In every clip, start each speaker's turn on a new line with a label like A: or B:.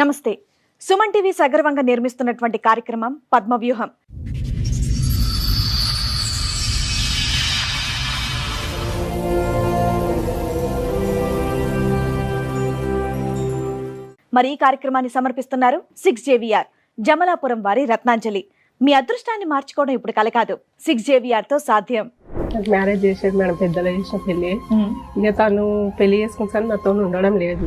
A: నమస్తే. సుమన్ టీవీ సగర్వంగా నిర్మిస్తున్నటువంటి కార్యక్రమం పద్మవ్యూహం. మరి ఈ కార్యక్రమాన్ని సమర్పిస్తున్నారు 6JVR జమలాపురం వారి రత్నాంజలి. మీ అదృష్టాన్ని మార్చుకోవడం ఇప్పుడు కల కాదు, 6JVR తో సాధ్యం.
B: మ్యారేజ్ చేసేది మేడం, పెద్దలు చేసిన పెళ్లి. ఇక తను పెళ్లి చేసుకుంటాను, నాతో ఉండడం లేదు.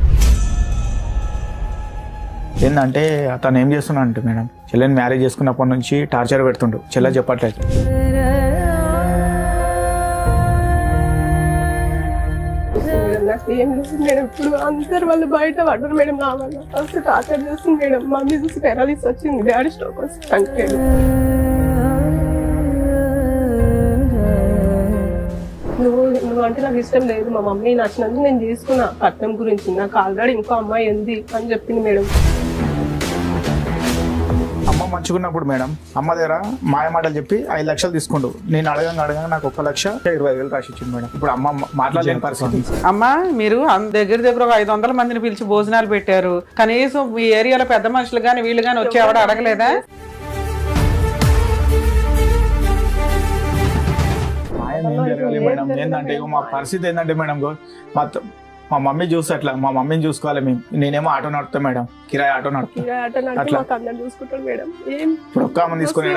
C: ఏంటంటే అతను ఏం చేస్తున్నా అంటే మేడం, చెల్లెని మ్యారేజ్ చేసుకున్నప్పటి నుంచి టార్చర్ పెడుతుండు. చెల్లె చెప్పట్లేదు.
B: నాకు ఏం లేదు మేడం, ఇప్పుడు అందరు వాళ్ళు బయట పడ్డారు మేడం. నా వల్ల ఫస్ట్ టార్చర్ చేస్తుంది మేడం. మమ్మీ చూసి పెరాలిస్ వచ్చింది, డాడీ స్ట్రోక్ వచ్చి చనిపోయాడు. నువ్వు అంటే నాకు ఇష్టం లేదు, మా మమ్మీ నచ్చినందుకు నేను చేసుకున్నా. కట్నం గురించి నాకు ఆల్రెడీ ఇంకో అమ్మాయి ఉంది అని చెప్పింది మేడం.
C: అమ్మ మంచుకున్నప్పుడు మేడం అమ్మ దగ్గర మాయ మాటలు చెప్పి 5 లక్షలు తీసుకుండు. నేను అడగంగా నాకు 1,20,000 రాసి ఇచ్చింది మేడం. ఇప్పుడు అమ్మ మాట్లాడలేని పరిస్థితి.
D: అమ్మా, మీరు దగ్గర ఒక 500 మందిని పిలిచి భోజనాలు పెట్టారు. కనీసం మీ ఏరియాలో పెద్ద మనుషులు గాని వీళ్ళు గాని వచ్చి ఎవడ అడగలేదా?
C: మాయం ఏం జరగాలి మేడం? ఏంటంటే మా పరిస్థితి ఏంటంటే మేడం, మా మమ్మీ చూస్తే అట్లా మా మమ్మీని చూసుకోవాలి మేము. నేనేమో ఆటో నడుపుతా మేడం, కిరాయి ఆటో నడుపుతా.
B: చూసుకుంటాను మేడం. ఏం
C: ఇప్పుడు ఒక్క అమ్మ తీసుకుని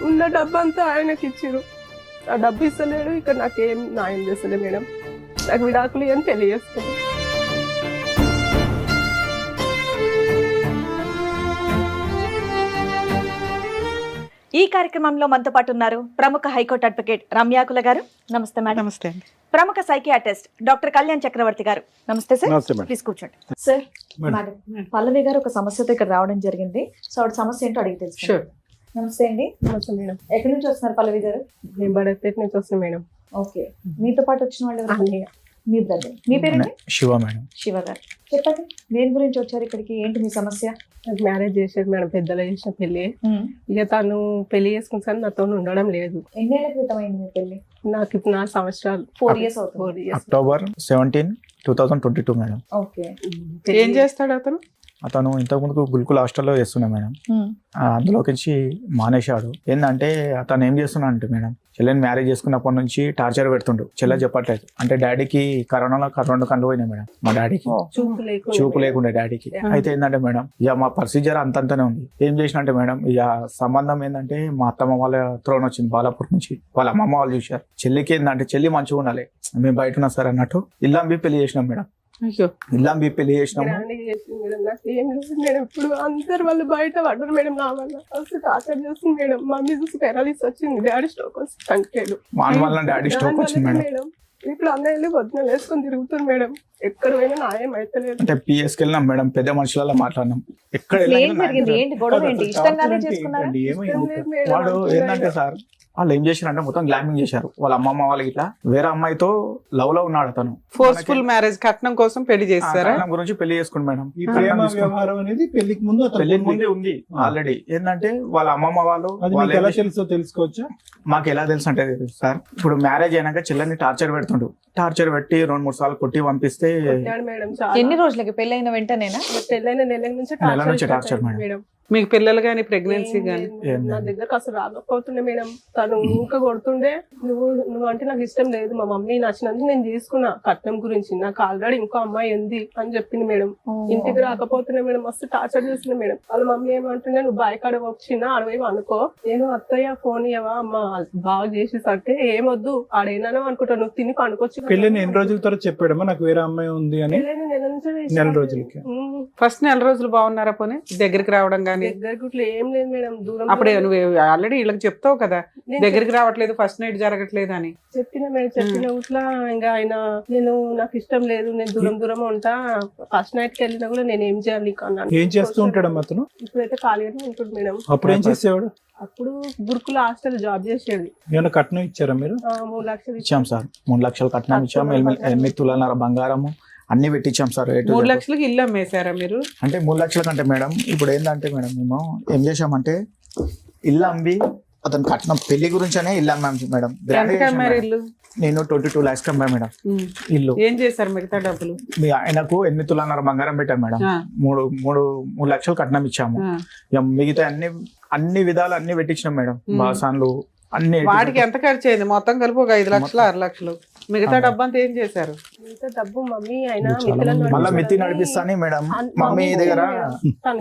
B: ఉన్న డబ్బు అంతా ఆయనకి ఇచ్చిరు. ఆ డబ్బు ఇస్తలేడు, ఇక్కడ నాకేం న్యాయం చేస్తలే మేడం. నాకు విడాకులు అని తెలియజేస్తాను.
A: ఈ కార్యక్రమంలో మనతో పాటు ఉన్నారు ప్రముఖ హైకోర్టు అడ్వకేట్ రమ్యాకుల గారు. నమస్తే మేడం.
D: నమస్తే.
A: ప్రముఖ సైకియాట్రిస్ట్ డాక్టర్ కళ్యాణ్ చక్రవర్తి గారు. నమస్తే సార్. ప్లీజ్ కూర్చోండి సార్. మేడం, పల్లవి గారు ఒక సమస్యతో ఇక్కడ రావడం జరిగింది. సో ఆవిడ సమస్య ఏంటో అడిగి తెలుసు. నమస్తే అండి.
B: నమస్తే మేడం.
A: ఎక్కడి నుంచి వస్తున్నారు పల్లవి గారు?
B: నేను బడపేట నుంచి వస్తున్నాను మేడం.
A: ఓకే, మీతో పాటు వచ్చిన వాళ్ళు ఎవరు? మీ బ్రదర్. మీ పేరు?
C: శివ మేడం.
A: శివ గారు, చెప్పండి దేని గురించి వచ్చారు ఇక్కడికి, ఏంటి మీ సమస్య?
B: నాకు మ్యారేజ్ చేసేది మేడం, పెద్దలు చేసిన పెళ్లి. ఇక తను పెళ్లి చేసుకుంటాను, నాతో ఉండడం లేదు.
A: ఎన్నేళ్ల క్రితం అయింది మీ పెళ్లి?
B: నాకు ఇప్పుడు 4 సంవత్సరాలు.
A: 4 years అవుతుంది.
B: 4 years.
C: October 17, 2022 madam.
A: ఓకే.
D: ఏం చేస్తాడు అతను?
C: అతను ఇంతకుముందు గుల్కుల్ హాస్టల్లో చేస్తున్నా మేడం. అందులోకి మానేశాడు. ఏంటంటే అతను ఏం చేస్తున్నా అంటే మేడం, చెల్లెని మ్యారేజ్ చేసుకున్నప్పటి నుంచి టార్చర్ పెడుతుండు. చెల్లె చెప్పట్లేదు. అంటే డాడీకి కరోనాలో 2 కళ్ళు పోయినాయి మేడం. మా డాడీకి చూపు లేకుండే డాడీకి. అయితే ఏంటంటే మేడం, ఇక మా ప్రొసీజర్ అంతంతనే ఉంది. ఏం చేసినంటే మేడం, ఇక సంబంధం ఏంటంటే మా అత్తమ్మ వాళ్ళ త్రోన్ వచ్చింది బాలాపూర్ నుంచి. వాళ్ళ అమ్మమ్మ వాళ్ళు చూశారు. చెల్లికి ఏంటంటే చెల్లి మంచిగా ఉండాలి, మేము బయట ఉన్నా సార్ అన్నట్టు ఇల్లంబి పెళ్లి చేసినాం మేడం. ఇల్లంబి పెళ్లి చేసినాం.
B: ఏం లేదు మేడం, ఇప్పుడు అందరు వాళ్ళు బయట పడ్డారు మేడం. నా వల్ల ఫస్ట్ టార్చర్ చేస్తుంది మేడం. మమ్మీ చూసి పెరాలిస్ వచ్చింది, డాడీ స్ట్రోక్ వచ్చి చనిపోయాడు.
C: వాని వల్ల డాడీ స్ట్రోక్ వచ్చింది మేడం.
B: ఇప్పుడు అందరూ వదిన వేసుకొని తిరుగుతుంది మేడం. ఎక్కడ పోయినా న్యాయం అయితే
C: అంటే పిఎస్కి వెళ్ళినాం మేడం, పెద్ద మనుషులలో మాట్లాడినాం. ఎక్కడ
A: ఏంటి గొడవ? ఏంటి ఇష్టంగానే చేసుకున్నారా?
C: వాడు ఏంటంటే సార్, వాళ్ళు ఏం చేశారంటే మొత్తం గ్లామింగ్ చేశారు. వాళ్ళ అమ్మమ్మ వాళ్ళకి ఇట్లా వేరే అమ్మాయితో లవ్ లో ఉన్నాడు అతను.
D: ఫోర్స్ఫుల్ మ్యారేజ్, కట్నం కోసం పెళ్లి చేస్తారా?
C: కట్నం గురించి పెళ్లి చేసుకుంది మేడం.
E: ఈ ప్రేమ వ్యవహారం అనేది పెళ్లికి ముందు
C: ఉంది ఆల్రెడీ. ఏంటంటే వాళ్ళ అమ్మమ్మ వాళ్ళు
E: ఎలా తెలుసో తెలుసుకోవచ్చా?
C: మాకు ఎలా తెలుసు అంటే సార్, ఇప్పుడు మ్యారేజ్ అయినాక చెల్లెని టార్చర్ పెడుతుండు. టార్చర్ పెట్టి 2-3 సార్లు కొట్టి పంపిస్తే.
A: ఎన్ని రోజులకి పెళ్ళైన వెంటనేనా?
B: పెళ్ళైన నెల నుంచి
C: టార్చర్ మేడం.
D: మీకు పిల్లలు గానీ ప్రెగ్నెన్సీ గానీ?
B: నా దగ్గరకు అసలు రాకపోతుండే మేడం. తను ఇంకా కొడుతుండే. నువ్వు అంటే నాకు ఇష్టం లేదు, మా మమ్మీ నచ్చినందుకు నేను చేసుకున్నా. కట్నం గురించి నాకు ఆల్రెడీ ఇంకో అమ్మాయి ఉంది అని చెప్పింది మేడం. ఇంటికి రాకపోతుండే మేడం, మస్తు టార్చర్ చేస్తుంది మేడం. వాళ్ళ మమ్మీ ఏమంటుండే, నువ్వు బాయ్ కాడ వచ్చినా అడవేమో అనుకో, నేను అత్తయ్య ఫోన్ ఇవ్వవా అమ్మ బాగా చేసేసరికి ఏమొద్దు ఆడేనానో అనుకుంటా, నువ్వు తిని పండుకొచ్చి.
E: పెళ్ళిని ఎన్ని రోజుల తర్వాత చెప్పాడమ్మా నాకు వేరే అమ్మాయి ఉంది అని? నెల రోజులకి.
D: ఫస్ట్ నెల రోజులు బాగున్నారా? పోనీ దగ్గరికి రావడం గానీ?
B: దగ్గర ఏం లేదు మేడం, దూరం.
D: అప్పుడే నువ్వు ఆల్రెడీ వీళ్ళకి చెప్తావు కదా దగ్గరికి రావట్లేదు, ఫస్ట్ నైట్ జరగట్లేదు అని.
B: చెప్పిన మేడం, చెప్పిన ఊట్లా ఇంకా ఆయన నాకు ఇష్టం లేదు, నేను దూరం ఉంటా, ఫస్ట్ నైట్ కి వెళ్ళినా కూడా నేను ఏం చేయాలి నీకు అన్నాను.
E: ఏం చేస్తూ ఉంటాడమ్మా అతను?
B: ఇప్పుడైతే ఖాళీగానే ఉంటుంది మేడం.
E: అప్పుడు ఏం చేసేవాడు?
B: అప్పుడు గురుకుల హాస్టల్ జాబ్ చేసేది.
E: ఏమైనా కట్నం ఇచ్చారా మీరు?
B: 3 లక్షలు
C: ఇచ్చాం సార్. 3 లక్షలు కట్నం ఇచ్చాం. 8 తులాల బంగారము అన్ని పెట్టించాం సార్.
D: 3 లక్షలకి ఇల్లు అమ్మేశారా మీరు?
C: అంటే 3 లక్షల కంటే మేడం, ఇప్పుడు ఏంటంటే మేడం, మేము ఏం చేసామంటే ఇల్లు అమ్మి అతను కట్టిన పెళ్లి గురించనే ఇల్లు అమ్మాం మేడం. గ్రాండ్
D: ఎంత కమ్మారు ఇల్లు?
C: నేను 22 lakhs అమ్మా మేడం ఇల్లు.
D: ఏం చేశారు మిగతా డబ్బులు?
C: ఆయనకు 8 తులాన్నర బంగారం పెట్టాం మేడం.
D: ఆ.
C: 3 లక్షలు కట్నం ఇచ్చాము.
D: ఆ.
C: ఇక మిగతా అన్ని విధాలు అన్ని పెట్టించినాం మేడం. బాసాన్లు అన్ని
D: వాటికి ఎంత ఖర్చు అయింది? మొత్తం కలిపి ఒక 5 లక్షలు 6 లక్షలు. మిగతా డబ్బు అంతా ఏం చేశారు?
B: ఇంత డబ్బు మమ్మీ ఆయన
C: మళ్ళీ మిత్తి నడిపిస్తాని మేడం. మమ్మీ దగ్గర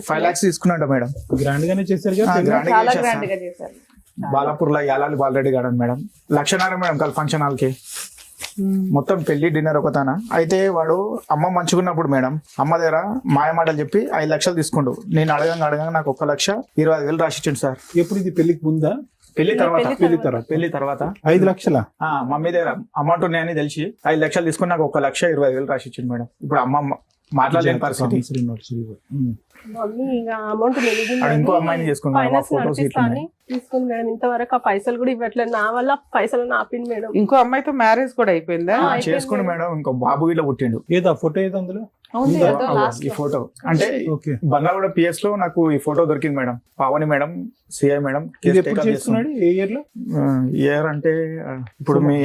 C: 5 lakhs తీసుకున్నాడు మేడం.
E: గ్రాండ్ గానే చేశారు కదా.
C: గ్రాండ్ గా
A: చాలా
C: చేశారు.
A: గ్రాండ్ గా చేశారు.
C: బాలాపూర్ లో యాలాలి బాలరెడ్డి గార్డెన్ మేడం. 1,00,000 మేడం కల్ ఫంక్షన్ హాల్ కి మొత్తం పెళ్లి డిన్నర్ ఒకతాన. అయితే వాడు అమ్మ మంచుకున్నప్పుడు మేడం అమ్మ దగ్గర మాయమాటలు చెప్పి 5 లక్షలు తీసుకుండు. నేను అడగంగా నాకు 1,25,000 రాసిచ్చిండు సార్.
E: ఎప్పుడు ఇది పెళ్లికి ముందా?
C: పెళ్లి తర్వాత
E: పెళ్లి తర్వాత 5 లక్షల
C: మమ్మీ దగ్గర అమౌంట్ ఉన్నాయని తెలిసి 5 లక్షలు తీసుకుని నాకు 1,25,000 రాసిచ్చిండు మేడం. ఇప్పుడు అమ్మ మాట్లాడలేని పరిస్థితి.
B: మమ్మీ ఇంకా అమౌంట్
C: ఆడ ఇంకో అమ్మాయిని చేసుకున్నాను. ఫోటోస్
B: తీసుకుంది మేడం. ఇంతవరకు ఆ పైసలు కూడా ఇవ్వట్లేదు. నా వల్ల పైసలు ఆపింది మేడం.
D: ఇంకో అమ్మాయితో మ్యారేజ్ కూడా అయిపోయిందా?
C: చేసుకుని మేడం ఇంకో బాబు ఇలా పుట్టిండు.
E: ఏదో ఫోటో ఏదో అందులో
A: ఉంది
C: ఇదో,
A: ఏదో last
C: ఈ
A: లో.
C: ఫోటో అంటే
E: ఓకే.
C: బంగాళగూడ పిఎస్ లో నాకు ఈ ఫోటో దొరికింది madam. Pavani madam CI madam
E: ఇది ఎప్పుడు చేసుకున్నాడు? ఏ ఇయర్ లో?
C: ఇయర్ అంటే ఇప్పుడు మీ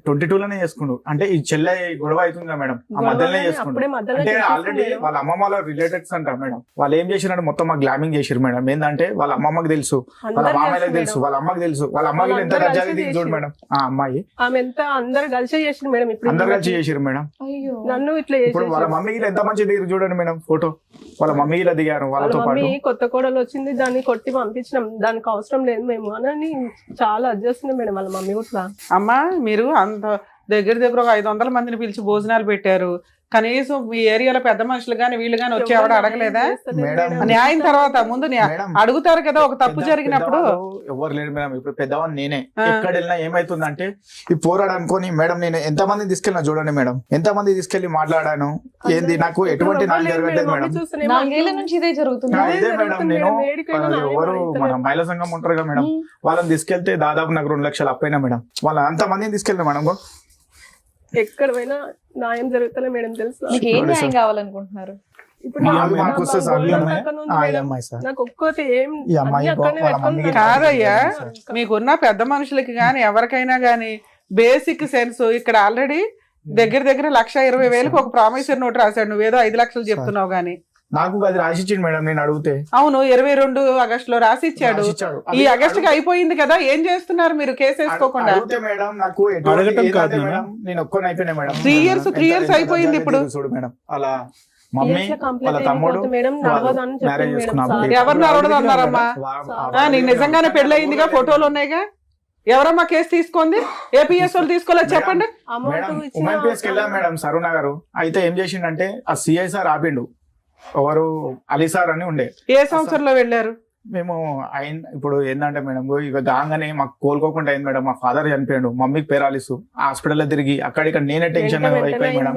C: 22 లోనే చేసుకుండు. అంటే ఈ చెల్లె గొడవ అవుతుందా మేడం, ఆ మధ్యలోనే చేసుకుండు.
B: అప్పుడే మధ్యలో
C: అంటే
B: చేసేసి
C: ఆల్రెడీ
B: మేడం.
C: వాళ్ళ అమ్మమ్మ వాళ్ళ రిలేటెడ్స్ అంటారు మేడం. వాళ్ళు ఏం చేసిరంటే మొత్తం మాకు గ్లామింగ్ చేసిరు మేడం. ఏంటంటే వాళ్ళ అమ్మమ్మకి తెలుసు, వాళ్ళ
B: అందరు
C: మామయ్యకి
B: తెలుసు
C: తెలుసు,
B: మేడం.
C: వాళ్ళ అమ్మకి తెలుసు. వాళ్ళ అమ్మకి ఎంత
B: వాళ్ళందరూ
C: రజ్జాగా
B: కలిసి
C: దిగి చూడు మేడం. ఆ అమ్మాయి
B: ఆమె ఎంత అందరు కలిసి చేసింది మేడం. ఇప్పుడు
C: అందరు కలిసి చేసిరు మేడం.
A: అయ్యో.
B: నన్ను ఇట్లా
C: ఇప్పుడు వాళ్ళ
B: చేసేసి
C: మమ్మీకి ఎంత మంచి దిగారు చూడండి మేడం ఫోటో. వాళ్ళ మమ్మీ ఇలా దిగారు
B: వాళ్ళ
C: వాళ్ళతో పాటు.
B: మమ్మీ కొత్త కోడలు వచ్చింది, దాన్ని కొట్టి పంపించినాం. దానికి అవసరం లేదు మేము అని చాలా అడ్జస్ట్ మేడం వాళ్ళ మమ్మీ కూడా.
D: అమ్మా మీరు అంత దగ్గర ఒక 500 మందిని పిలిచి భోజనాలు పెట్టారు. కనీసం మీ ఏరియాలో పెద్ద మనుషులు గాని వీళ్ళు గాని వచ్చి ఎవడ అడగలేదా?
C: మేడం.
D: న్యాయం తర్వాత ముందు
C: మేడం.
D: అడుగుతారు కదా ఒక తప్పు జరిగినప్పుడు.
C: ఎవరు లేరు మేడం. ఇప్పుడు పెద్దవాడిని నేనే. ఎక్కడ వెళ్ళినా ఏమైతుందంటే ఈ పోరాడు అనుకోని మేడం నేను ఎంత మంది తీసుకెళ్ళినా చూడండి మేడం. ఎంత మంది తీసుకెళ్లి మాట్లాడాను. ఏంది నాకు ఎటువంటి న్యాయం జరగట్లేదు మేడం.
A: 4 ఏళ్ల నుంచి ఇదే జరుగుతుంది.
C: ఇదే మేడం. నేను ఎవరు మన మహిళా సంఘం ఉంటారు కదా మేడం, వాళ్ళని తీసుకెళ్తే దాదాపు నాకు 2 లక్షలు అప్పైనా మేడం. వాళ్ళ అంత మందిని తీసుకెళ్ళిన మేడం.
B: ఎక్కడ పోయినా న్యాయం జరుగుతలే మేడం. తెలుసా
A: మీకు ఏం న్యాయం కావాలనుకుంటున్నారు?
B: ఇప్పుడు
C: మా
B: నా-
C: అమ్మాయి
B: నా
C: మాకు వస్తే సార్, ఈ
B: గోల్డ్
C: అమ్మాయి,
B: అక్కడ ఉంది
C: ఈ
B: మేడం.
C: అమ్మాయి సార్.
B: నాకు ఒక్కటి ఏం
C: ఈ అమ్మాయి
B: అన్ని అక్కడనే
C: వాళ్ళ
B: పెట్టుకొని
C: మమ్మీకి
D: కాదయ్యా,
C: సార్.
D: మీకున్న పెద్ద మనుషులకి గాని ఎవరికైనా గాని బేసిక్ సెన్స్ ఇక్కడ ఆల్రెడీ దగ్గర 1,20,000 ఒక ప్రామిసర్ నోట్ రాశాడు. నువ్వేదో 5 లక్షలు చెప్తున్నావు గానీ.
C: నాకు అది రాసిచ్చింది మేడం. నేను అడిగితే
D: అవును 22 ఆగస్టులో రాసి ఇచ్చాడు.
C: రాసిచ్చాడు.
D: ఈ ఆగస్టుకి అయిపోయింది కదా, ఏం చేస్తున్నారు మీరు కేసు వేసుకోకుండా?
C: అడిగితే మేడం నాకు ఎటువంటి
E: అడగటం
C: ఏంటంటే
E: కాదు
C: మేడం, నేను ఒక్కని అయిపోయినా మేడం.
D: 3 years అయిపోయింది ఇప్పుడు.
C: చూడు మేడం, అలా మమ్మీ
B: కేసులో కంప్లైంట్
C: వాళ్ళ తమ్ముడు
B: అయిపోతే మేడం నడవదని చెప్పారు
C: మ్యారేజ్
B: మేడం
C: చేసుకున్నారు.
B: సార్.
D: ఎవరు నడవదు అన్నారమ్మా? నీకు నిజంగానే పెళ్ళయిందిగా, ఫోటోలు ఉన్నాయిగా. ఎవరమ్మా కేసు తీసుకుంది? ఏపీఎస్ వాళ్ళు తీసుకోలేదు చెప్పండి.
C: మేడం
B: అమౌంట్ ఇచ్చిన
C: ఉమెన్ ప్లేస్ కి వెళ్ళాం మేడం సరుణ గారు. అయితే ఏం చేసిండంటే ఆ సిఐ సార్ ఆపిండు. ఎవరు అలీ సార్ అని ఉండే.
D: ఏ సంవత్సరంలో వెళ్ళారు?
C: మేము ఇప్పుడు ఏంటంటే మేడం ఇక గాంగానే మాకు కోలుకోకుండా అయింది మేడం. మా ఫాదర్ చనిపోయాడు, మమ్మీకి పేరాలిసు హాస్పిటల్లో తిరిగి అక్కడిక నేనే టెన్షన్ అయిపోయి మేడం.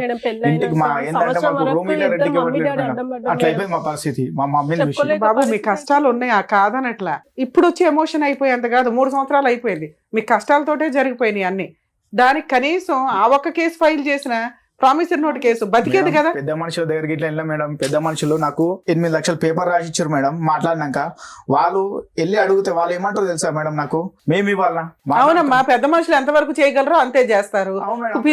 C: ఇంటికి మా ఏంటంటే మాకు రూమ్ ఇల్లర్ ఇంటికి ఇవ్వట్లేదు మేడం. అట్లా అయిపోయింది మా పరిస్థితి. మా మమ్మీని విషయం
D: బాబు మీ కష్టాలు ఉన్నాయి, ఆ కాదనట్లా. ఇప్పుడు వచ్చి ఎమోషన్ అయిపోయేంత కాదు, 3 సంవత్సరాలు అయిపోయింది. మీ కష్టాలతోటే జరిగిపోయినాయి అన్ని. దానికి కనీసం ఆ ఒక్క కేసు ఫైల్ చేసిన ప్రామిసర్ నోట్ కేసు బతికేది కదా.
C: పెద్ద మనుషుల దగ్గరికి ఇట్లా వెళ్ళాం మేడం. పెద్ద మనుషులు నాకు 8 లక్షలు పేపర్ రాసి ఇచ్చారు మేడం. మాట్లాడినాక వాళ్ళు వెళ్ళి అడిగితే వాళ్ళు ఏమంటారు తెలుసా మేడం, నాకు మేము ఇవ్వాలా?
D: అవునమ్మా, పెద్ద మనుషులు ఎంతవరకు చేయగలరో అంతే చేస్తారు.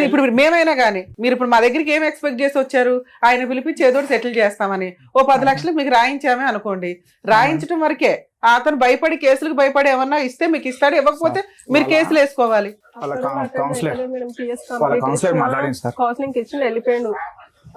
D: ఇప్పుడు మేమైనా గానీ మీరు ఇప్పుడు మా దగ్గరికి ఏం ఎక్స్పెక్ట్ చేసి వచ్చారు? ఆయన పిలిపించి ఏదో సెటిల్ చేస్తామని ఓ 10 లక్షలు మీకు రాయించామే అనుకోండి. రాయించడం వరకే. అతను భయపడి కేసులకు భయపడి ఏమన్నా ఇస్తే మీకు ఇస్తాడు, ఇవ్వకపోతే మీరు కేసులు వేసుకోవాలి.
B: కౌన్సిలింగ్ ఇచ్చి వెళ్ళిపోయాడు.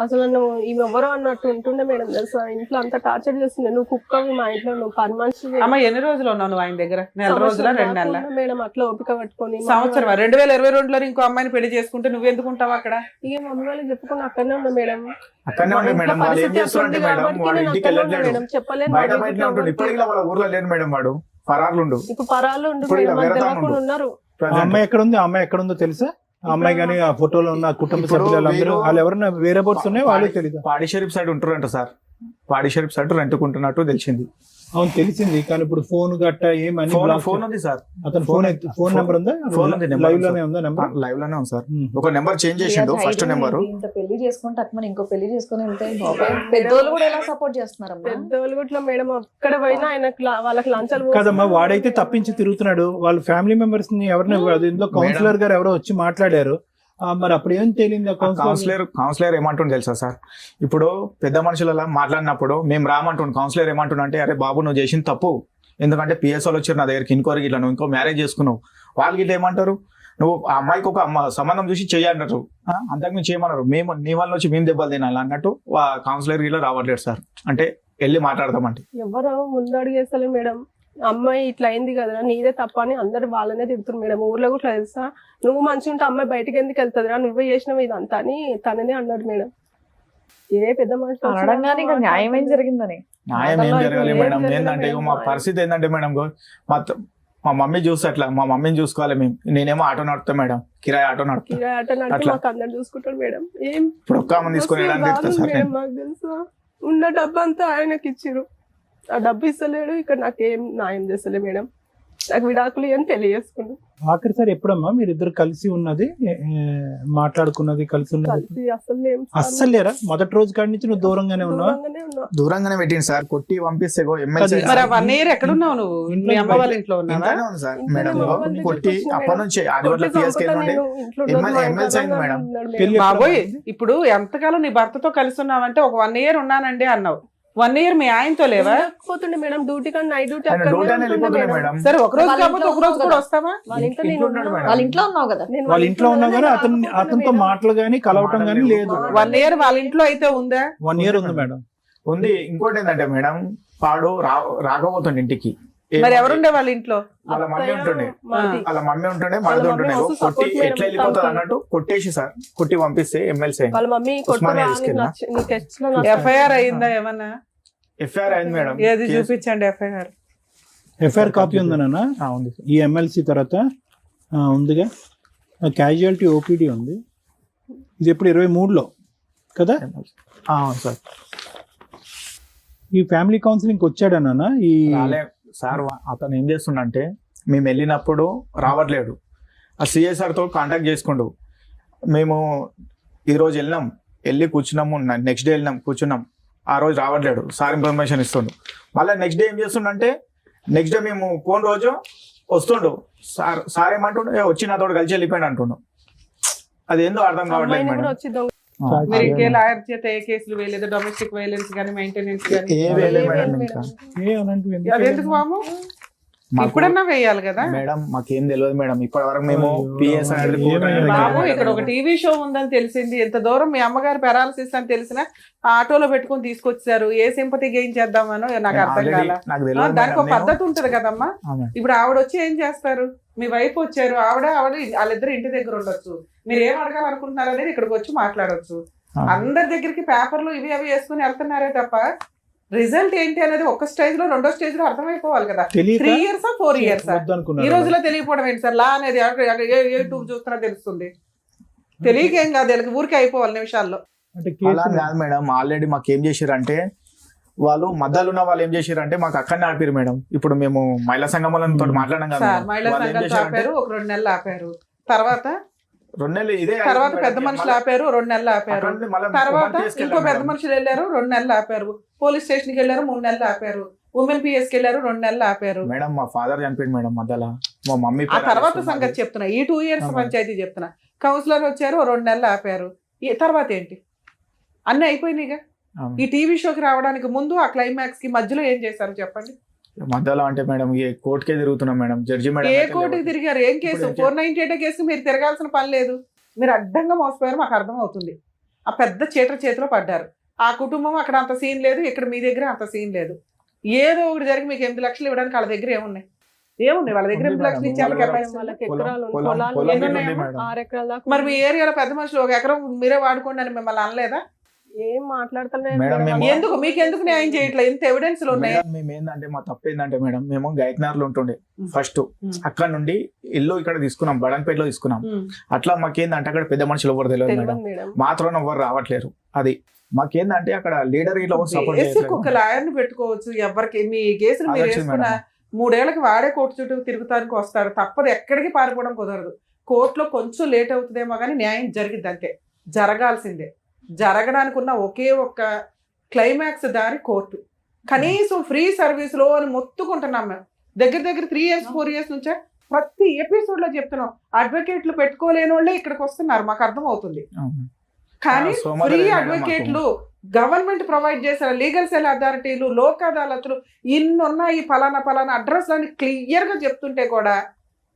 B: అసలు నన్ను ఈమె ఎవరో అన్నట్టు ఉంటుండే మేడం. తెలుసా ఇంట్లో అంతా టార్చర్ చేస్తుంది. నువ్వు కుక్కవి మా ఇంట్లో, నువ్వు పని మనిషి.
D: అమ్మ ఎన్ని రోజులు ఉన్నావు నువ్వు ఆయన దగ్గర? 1 రోజుల 2 నెలల
B: మేడం. అట్లా ఓపిక పట్టుకొని
D: సంవత్సరం 2022లో ఇంకో అమ్మాయిని పెళ్లి చేసుకుంటే నువ్వు ఎందుకుంటావు అక్కడ?
B: ఇక మమ్మీ వాళ్ళకి చెప్పుకుని అక్కడనే ఉన్నా మేడం.
C: అక్కడనే ఉండే మేడం. వాళ్ళు ఏం చేస్తారంటే మేడం, వాడు ఇంటికి వెళ్ళట్లేదు,
B: చెప్పలేదు.
C: బయట బయటనే ఉంటుంది. ఇప్పటికీ వాళ్ళ ఊర్లో లేరు మేడం. వాడు పరార్లుండు.
B: ఇప్పుడు పరాలు ఉండు
C: ఇప్పుడు ఇలా
B: మేడం,
C: వెళ్తా
B: తెలియకుండా
C: ఉండు.
B: ఉన్నారు.
E: ఆ అమ్మాయి ఎక్కడ ఉంది? ఆ అమ్మాయి ఎక్కడ ఉందో తెలుసా? ఆ అమ్మాయి కానీ ఆ ఫోటోలో ఉన్న కుటుంబ సభ్యులందరూ వాళ్ళు ఎవరైనా వేరే బోర్డ్స్ ఉన్నాయి, వాళ్ళకి తెలియదు.
C: పాడి షరీఫ్ సైడ్ ఉంటారంట సార్. పాడి షరీఫ్ సైడ్ రెంట్కుంటున్నట్టు తెలిసింది.
E: అవును తెలిసింది, కానీ ఇప్పుడు ఫోన్ గట్ట ఏమని
C: ఫోన్ ఉంది సార్,
E: అతను ఫోన్ నెంబర్ ఉందా?
C: ఫోన్ ఉంది,
E: లైవ్ లోనే ఉందా నెంబర్?
C: లైవ్ లోనే ఉంది సార్. ఒక నెంబర్ చేంజ్ చేసిండు, ఫస్ట్ నెంబర్.
A: ఇంత పెళ్లి చేసుకుంటే అట్లా ఇంకో పెళ్లి చేసుకుని వెళ్తే బాబాయ్, పెద్దోళ్ళు కూడా ఎలా సపోర్ట్ చేస్తున్నారమ్మా?
B: పెద్దోళ్ళు కూడా మేడం అక్కడ పోయినా ఆయనకు వాళ్ళకి లంచాలు
E: కాదమ్మా, వాడైతే తప్పించి తిరుగుతున్నాడు. వాళ్ళ ఫ్యామిలీ మెంబర్స్ ని ఎవరిని ఇందులో కౌన్సిలర్ గారు ఎవరో వచ్చి మాట్లాడారు. మరి అప్పుడు ఏం తేలింది?
C: కౌన్సిలర్ ఏమంటుండే తెలుసా సార్, ఇప్పుడు పెద్ద మనుషులలో మాట్లాడినప్పుడు మేము రామంటుండు, కౌన్సిలర్ ఏమంటుండే అంటే, అరే బాబు నువ్వు చేసిన తప్పు, ఎందుకంటే పిఎస్ఓలు వచ్చారు నా దగ్గరికి ఇన్క్వైరీకి, ఇట్లా నువ్వు ఇంకో మ్యారేజ్ చేసుకున్నావు, వాళ్ళకి ఇట్లా ఏమంటారు, నువ్వు ఆ అమ్మాయికి ఒక సంబంధం చూసి చెయ్యన్నారు, అంతకు మేము చేయమన్నారు, మేము నీ వాళ్ళ వచ్చి మేము దెబ్బలు తినాలి అన్నట్టు కౌన్సిలర్ ఇలా రావట్లేదు సార్. అంటే వెళ్ళి మాట్లాడతామంటే
B: ఎవరు ముందడుగేస్తలే మేడం. అమ్మాయి ఇట్లా అయింది కదా నీదే తప్ప అని అందరు వాళ్ళనే తిడుతున్నారు మేడం. ఊర్లో కూడా తెలుసా, నువ్వు మంచిగా ఉంటే అమ్మాయి బయటకు ఎందుకు వెళ్తుందిరా, నువ్వే చేసినావు ఇదంతా అని తననే అన్నాడు మేడం. ఏ పెద్ద మనిషి
A: అనడంగానే ఇంకా న్యాయం ఏం జరిగిందని.
C: న్యాయం ఏం జరగాలి మేడం, ఏంటంటే మా పరిస్థితి ఏంటంటే మేడం, మా మమ్మీ చూస్తే అట్లా, మా మమ్మీని చూసుకోవాలి మేము. నేనేమో ఆటో నడుపుతా మేడం, కిరాయి ఆటో నడుపుతా.
B: కిరాయి ఆటో నడిపి మాకు అందరు చూసుకుంటారు మేడం. ఏం
C: ఇప్పుడు ఒక్క మంది తీసుకొని
B: మాకు తెలుసా, ఉన్న డబ్బు అంతా ఆయనకి ఇచ్చిరు. ఆ డబ్బు ఇస్తలేడు, ఇక్కడ నాకేం న్యాయం చేస్తలే మేడం. నాకు విడాకులు అని తెలియజేసుకున్నాను.
E: ఆఖరి సార్ ఎప్పుడమ్మా మీరు ఇద్దరు కలిసి ఉన్నది, మాట్లాడుకున్నది, కలిసి ఉన్నది?
B: కలిసి
E: అస్సలు లేరా? మొదటి రోజు కాడి నుంచి నువ్వు దూరంగానే ఉన్నావా?
C: దూరంగానే పెట్టింది సార్, కొట్టి పంపిస్తే
D: మరి ఆ 1 year ఎక్కడున్నావు నువ్వు? మీ అమ్మ వాళ్ళ ఇంట్లో ఉన్నావా?
C: సార్ మేడం కొట్టి అప్పటి నుంచి ఆదివారం పిఎస్కి ఎమ్మెల్సీ అయింది మేడం.
E: పెళ్లి
D: బాబోయ్, ఇప్పుడు ఎంతకాలం నీ భర్తతో కలిసి ఉన్నావంటే ఒక 1 year ఉన్నానండి అన్నావు. 1 year మీ ఆయనతో లేవా?
B: పోతుండే మేడం డ్యూటీ కానీ నైట్ డ్యూటీ
C: మేడం.
D: సరే ఒక రోజు కాకపోతే ఒక రోజు కూడా వస్తావా?
B: వాళ్ళ ఇంట్లో నేను
A: వాళ్ళ ఇంట్లో ఉన్నావు కదా?
E: వాళ్ళ ఇంట్లో ఉన్నా కానీ అతనితో మాటలు గానీ కలవటం గానీ లేదు.
D: 1 year వాళ్ళ ఇంట్లో అయితే ఉందా?
E: 1 year ఉంది మేడం.
C: ఉంది. ఇంకోటి ఏంటంటే మేడం, వాడు రాకపోతుండే ఇంటికి.
D: మరి ఎవరుండే వాళ్ళ ఇంట్లో?
C: వాళ్ళ మమ్మీ ఉంటుండే, మరిది ఉంటుండే. కొట్టి ఎట్లా వెళ్ళిపోతుంది అన్నట్టు కొట్టేసి సార్, కొట్టి పంపిస్తే ఎమ్మెల్సీ
B: వాళ్ళ మమ్మీ
D: ఎఫ్ఐఆర్ అయిందా ఏమన్నా?
C: ఎఫ్ఐఆర్ అయింది మేడం.
D: ఏది చూపించండి ఎఫ్ఐఆర్.
E: ఎఫ్ఐఆర్ కాపీ ఉందన్న
C: ఉంది.
E: ఈ ఎమ్మెల్సీ తర్వాత ఉందిగా, క్యాజువాలిటీ ఓపీడీ ఉంది. ఇది ఎప్పుడు 23లో కదా
C: సార్?
E: ఈ ఫ్యామిలీ కౌన్సిలింగ్ వచ్చాడన్నా ఈ
C: సార్. అతను ఏం చేస్తుండంటే, మేము వెళ్ళినప్పుడు రావట్లేడు, ఆ సిఎస్ఆర్ తో కాంటాక్ట్ చేసుకుండు. మేము ఈరోజు వెళ్ళి కూర్చున్నాము, నెక్స్ట్ డే వెళ్ళినాం కూర్చున్నాం, ఆ రోజు రావట్లేడు, సార్ ఇన్ఫర్మేషన్ ఇస్తుండు. మళ్ళీ నెక్స్ట్ డే ఏం చేస్తుండంటే, నెక్స్ట్ డే మేము పోయిన రోజు వస్తుండు, సార్ ఏమంటుండు, వచ్చి నాతో కలిసి వెళ్ళిపోయాడు అంటుండు. అదేందో అర్థం కావట్లేదు మేడం.
D: మీరు ఇంకే లాయర్ చేత ఏ కేసులు వేయలేదు, డొమెస్టిక్ వైలెన్స్ కానీ మెయింటెనెన్స్ కానీ? అదెందుకు బాబు, ఇప్పుడన్నా వేయాలి కదా
C: మేడం. మాకేం తెలియదు మేడం, ఇప్పటి వరకు మేము పిఎస్
D: బాబు. ఇక్కడ ఒక టీవీ షో ఉందని తెలిసింది, ఎంత దూరం మీ అమ్మగారు పెరాలసిస్ అని తెలిసిన ఆటోలో పెట్టుకుని తీసుకొచ్చారు. ఏ సింపతి గెయిన్ చేద్దామనో నాకు అర్థం కాల. దానికి ఒక పద్ధతి ఉంటది కదమ్మా. ఇప్పుడు ఆవిడ వచ్చి ఏం చేస్తారు, మీ వైఫ్ వచ్చారు, ఆవిడ వాళ్ళిద్దరు ఇంటి దగ్గర ఉండొచ్చు, మీరు ఏం అడగాలనుకుంటున్నారు అనేది ఇక్కడికి వచ్చి మాట్లాడొచ్చు. అందరి దగ్గరికి పేపర్లు ఇవి అవి వేసుకుని వెళ్తున్నారే తప్ప రిజల్ట్ ఏంటి అనేది ఒక స్టేజ్ లో, రెండో స్టేజ్ లో అర్థమైపోవాలి కదా. 3 years 4 years ఈ రోజులో తెలియకపోవడం ఏంటి సార్? లా అనేది యూట్యూబ్ చూస్తున్నా తెలుస్తుంది. తెలియకేం కాదు, ఊరికే అయిపోవాలి నిమిషాల్లో.
C: కాదు మేడం. ఆల్రెడీ మాకు ఏం చేశారంటే, వాళ్ళు మధ్యలో ఉన్న వాళ్ళు ఏం చేశారంటే మాకు అక్కడనే ఆపారు మేడం. ఇప్పుడు మేము మహిళా సంఘం వాళ్ళతో మాట్లాడడం కదా,
D: మహిళా సంఘాలతో ఆపారు, ఒక 2 నెలలు ఆపారు. తర్వాత
C: 2 నెలలు ఇదే.
D: తర్వాత పెద్ద మనుషులు ఆపారు, 2 నెలలు ఆపారు. తర్వాత ఇంకో పెద్ద మనుషులు వెళ్ళారు, 2 నెలలు ఆపారు. పోలీస్ స్టేషన్ కి వెళ్ళారు, 3 నెలలు ఆపారు. ఉమెన్ పిఎస్ కి వెళ్ళారు, 2 నెలలు ఆపారు.
C: మేడం మా ఫాదర్ చనిపోయింది మేడం మధ్యలో, మా మమ్మీ.
D: ఆ తర్వాత సంగతి చెప్తున్నా, ఈ 2 years పంచాయతీ చెప్తున్నా. కౌన్సిలర్ వచ్చారు, 2 నెలలు ఆపారు. తర్వాత ఏంటి, అన్ని అయిపోయినాయిగా. ఈ టీవీ షోకి రావడానికి ముందు ఆ క్లైమాక్స్ కి మధ్యలో ఏం చేశారు చెప్పండి?
C: మధ్యలో అంటే మేడం ఈ కోర్టుకే తిరుగుతున్నాం మేడం. జడ్జి మేడం
D: ఏ కోర్టుకి తిరిగారు? ఏం కేసు? 498 కేసు మీరు తిరగాల్సిన పని లేదు. మీరు అడ్డంగా మోసపోయారు, మాకు అర్థం అవుతుంది. ఆ పెద్ద చీటర్ చేతిలో పడ్డారు. ఆ కుటుంబం అక్కడ అంత సీన్ లేదు, ఇక్కడ మీ దగ్గర అంత సీన్ లేదు. ఏదో ఒకటి జరిగి మీకు 8 లక్షలు ఇవ్వడానికి వాళ్ళ దగ్గర ఏమున్నాయి? వాళ్ళ దగ్గర 8 లక్షలు ఇచ్చారు. మరి మీ ఏరియాలో పెద్ద మనుషులు 1 ఎకరం మీరే వాడుకోండి అని మిమ్మల్ని అనలేదా?
B: ఏం మాట్లాడతలేదు
C: మేడం,
B: మేడం.
C: మేము-
D: ఎందుకు మీకు ఎందుకు న్యాయం చేయట్లేదు? ఇంత ఎవిడెన్స్ ఉన్నాయి.
C: మేడం, మేము ఏంటంటే మా తప్పు ఏంటంటే మేడం, మేము గైక్నార్లో ఉంటుండే ఫస్ట్. అక్కడ నుండి ఇల్లు ఇక్కడ తీసుకున్నాం, బడంపేటలో తీసుకున్నాం. అట్లా మాకేందంటే అక్కడ పెద్ద మనుషులు ఎవరు తెలియదు మేడం,
B: తెలియదు మేడం.
C: మాత్రం ఎవరు రావట్లేరు. అది మాకేందంటే అక్కడ లీడర్ ఇట్లా సపోర్ట్
D: బేసిక్ ఒక లాయర్ ని పెట్టుకోవచ్చు. ఎవరికి మీ కేసులు మీరు
C: అదొచ్చు
D: వేసుకున్న
C: మేడం.
D: 3 ఏళ్ళకి వాడే కోర్టు చుట్టూ తిరుగుతానికి వస్తారు. తప్పదు, ఎక్కడికి పారిపోవడం కుదరదు. కోర్టులో కొంచెం లేట్ అవుతుందేమో కానీ న్యాయం జరిగిద్ది, అంతే. జరగాల్సిందే. జరగడానికి ఉన్న ఒకే ఒక్క క్లైమాక్స్ దారి కోర్టు. కనీసం ఫ్రీ సర్వీస్ లో అని మొత్తుకుంటున్నాం మేము. దగ్గర 3 years 4 years నుంచే ప్రతి ఎపిసోడ్ లో చెప్తున్నాం. అడ్వకేట్లు పెట్టుకోలేని వాళ్ళే ఇక్కడికి వస్తున్నారు, మాకు అర్థం అవుతుంది. కానీ
C: సోమవారం
D: ఫ్రీ
C: ఏదైనా
D: అడ్వకేట్లు, గవర్నమెంట్ ప్రొవైడ్ చేసిన లీగల్ సెల్ అథారిటీలు, లోక్ అదాలతులు ఇన్ని ఉన్నాయి. ఫలానా అడ్రస్ అని క్లియర్ గా చెప్తుంటే కూడా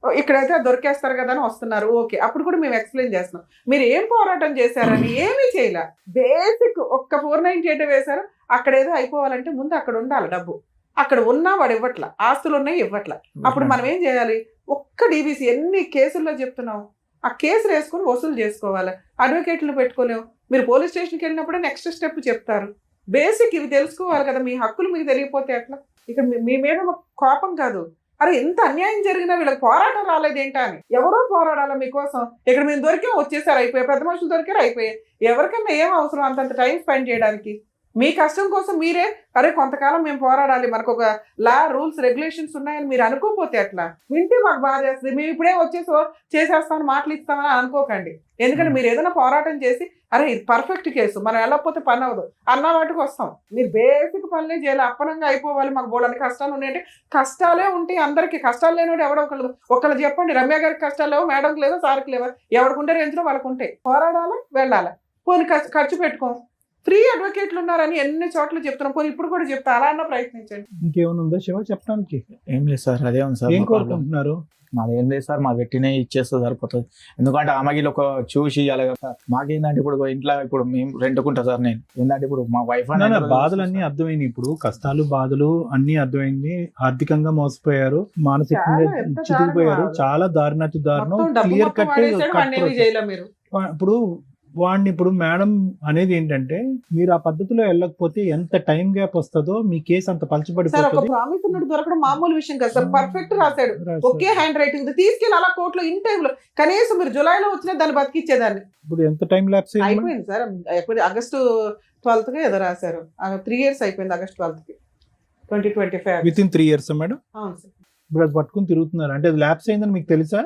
D: ఇక్కడైతే దొరికేస్తారు కదా అని వస్తున్నారు. ఓకే, అప్పుడు కూడా మేము ఎక్స్ప్లెయిన్ చేస్తున్నాం. మీరు ఏం పోరాటం చేశారని ఏమీ చేయలే. బేసిక్ ఒక్క 498 వేశారు. అక్కడ ఏదో అయిపోవాలంటే ముందు అక్కడ ఉండాలి డబ్బు. అక్కడ ఉన్నా వాడు ఇవ్వట్ల, ఆస్తులు ఉన్నాయి ఇవ్వట్ల. అప్పుడు మనం ఏం చేయాలి? ఒక్క డీబీసీ ఎన్ని కేసుల్లో చెప్తున్నాం, ఆ కేసులు వేసుకుని వసూలు చేసుకోవాలి. అడ్వకేట్లు పెట్టుకోలేము. మీరు పోలీస్ స్టేషన్కి వెళ్ళినప్పుడే నెక్స్ట్ స్టెప్ చెప్తారు. బేసిక్ ఇవి తెలుసుకోవాలి కదా. మీ హక్కులు మీకు తెలియకపోతే ఎట్లా? ఇక్కడ మీ మీద మాకు కోపం కాదు, అరే ఎంత అన్యాయం జరిగినా వీళ్ళకి పోరాటం రాలేదేంటా అని. ఎవరో పోరాడాలా మీకోసం. ఇక్కడ మేము దొరికాం, వచ్చేసారు, అయిపోయాయి. పెద్ద మనుషులు దొరికారు, అయిపోయాయి. ఎవరికన్నా ఏం అవసరం అంతంత టైం స్పెండ్ చేయడానికి? మీ కష్టం కోసం మీరే అరే కొంతకాలం మేము పోరాడాలి, మనకు ఒక లా రూల్స్ రెగ్యులేషన్స్ ఉన్నాయని మీరు అనుకోకపోతే ఎట్లా? వింటే మాకు బాధ చేస్తుంది. మేము ఇప్పుడే వచ్చేసి చేసేస్తామని మాటలు ఇస్తామని అనుకోకండి. ఎందుకంటే మీరు ఏదైనా పోరాటం చేసి అరే ఇది పర్ఫెక్ట్ కేసు, మనం వెళ్ళకపోతే పని అవ్వదు అన్న వాటికి వస్తాం. మీరు బేసిక్ పనులే చేయాలి. అప్పనంగా అయిపోవాలి. మాకు బోడని కష్టాలు ఉన్నాయంటే కష్టాలే ఉంటాయి అందరికీ. కష్టాలు లేనివాడు ఎవడో ఒకళ్ళు చెప్పండి. రమ్య గారికి కష్టాలు లేవు, మేడంకి లేవో, సార్కి లేవో, ఎవరికి రేంజ్లో వాళ్ళకు ఉంటాయి. పోరాడాలి, వెళ్ళాలి. పోనీ ఖర్చు పెట్టుకోం. ఫ్రీ అడ్వకేట్లు ఉన్నారని ఎన్ని చోట్ల చెప్తున్నాం. పోనీ ఇప్పుడు కూడా చెప్తా, అలా అన్న ప్రయత్నించండి.
E: ఇంకేమైనా ఉందా శివ చెప్పడానికి?
C: ఏం లేదు సార్, అదే ఉంది సార్.
E: ఏం కోరుకుంటున్నారు?
C: మాది ఏం లేదు సార్, మా పెట్టినే ఇచ్చేస్తే సరిపోతుంది. ఎందుకంటే ఆమెకి ఒక చూసి ఇవ్వాలి కదా సార్. మాకేందంటే ఇప్పుడు ఇంట్లో ఇప్పుడు మేము రెంట్కుంటా సార్. నేను ఏంటంటే ఇప్పుడు మా వైఫ్
E: బాధలన్నీ అర్థమైంది. ఇప్పుడు కష్టాలు బాధలు అన్ని అర్థమైంది. ఆర్థికంగా మోసపోయారు, మానసికంగా చితికిపోయారు. చాలా దారుణాతి దారుణం. Clear cut. ఇప్పుడు వాడిని ఇప్పుడు మేడం అనేది ఏంటంటే, మీరు ఆ పద్ధతిలో వెళ్ళకపోతే ఎంత టైం గ్యాప్ వస్తుందో మీ కేసు అంత పలచబడిపోతుంది.
D: ప్రామిస్ ఉన్నట్టు దొరకడం మామూలు విషయం కదా సార్. పర్ఫెక్ట్ రాశాడు, ఒకే హ్యాండ్ రైటింగ్. తీసుకెళ్ళి అలా కోర్టులో ఇన్ టైమ్ లో కనీసం మీరు జులైలో వచ్చినా దాన్ని బతికిచ్చేదాన్ని.
E: ఇప్పుడు ఎంత టైం ల్యాప్స్
D: అయిపోయింది సార్. ఎప్పుడు August 12th ఏదో రాశారు. 3 years అయిపోయింది August 12th 2025.
E: With in 3 years madam.
D: అవును సార్.
E: ఇప్పుడు అది పట్టుకుని తిరుగుతున్నారు అంటే అది ల్యాప్స్ అయిందని మీకు తెలుసా?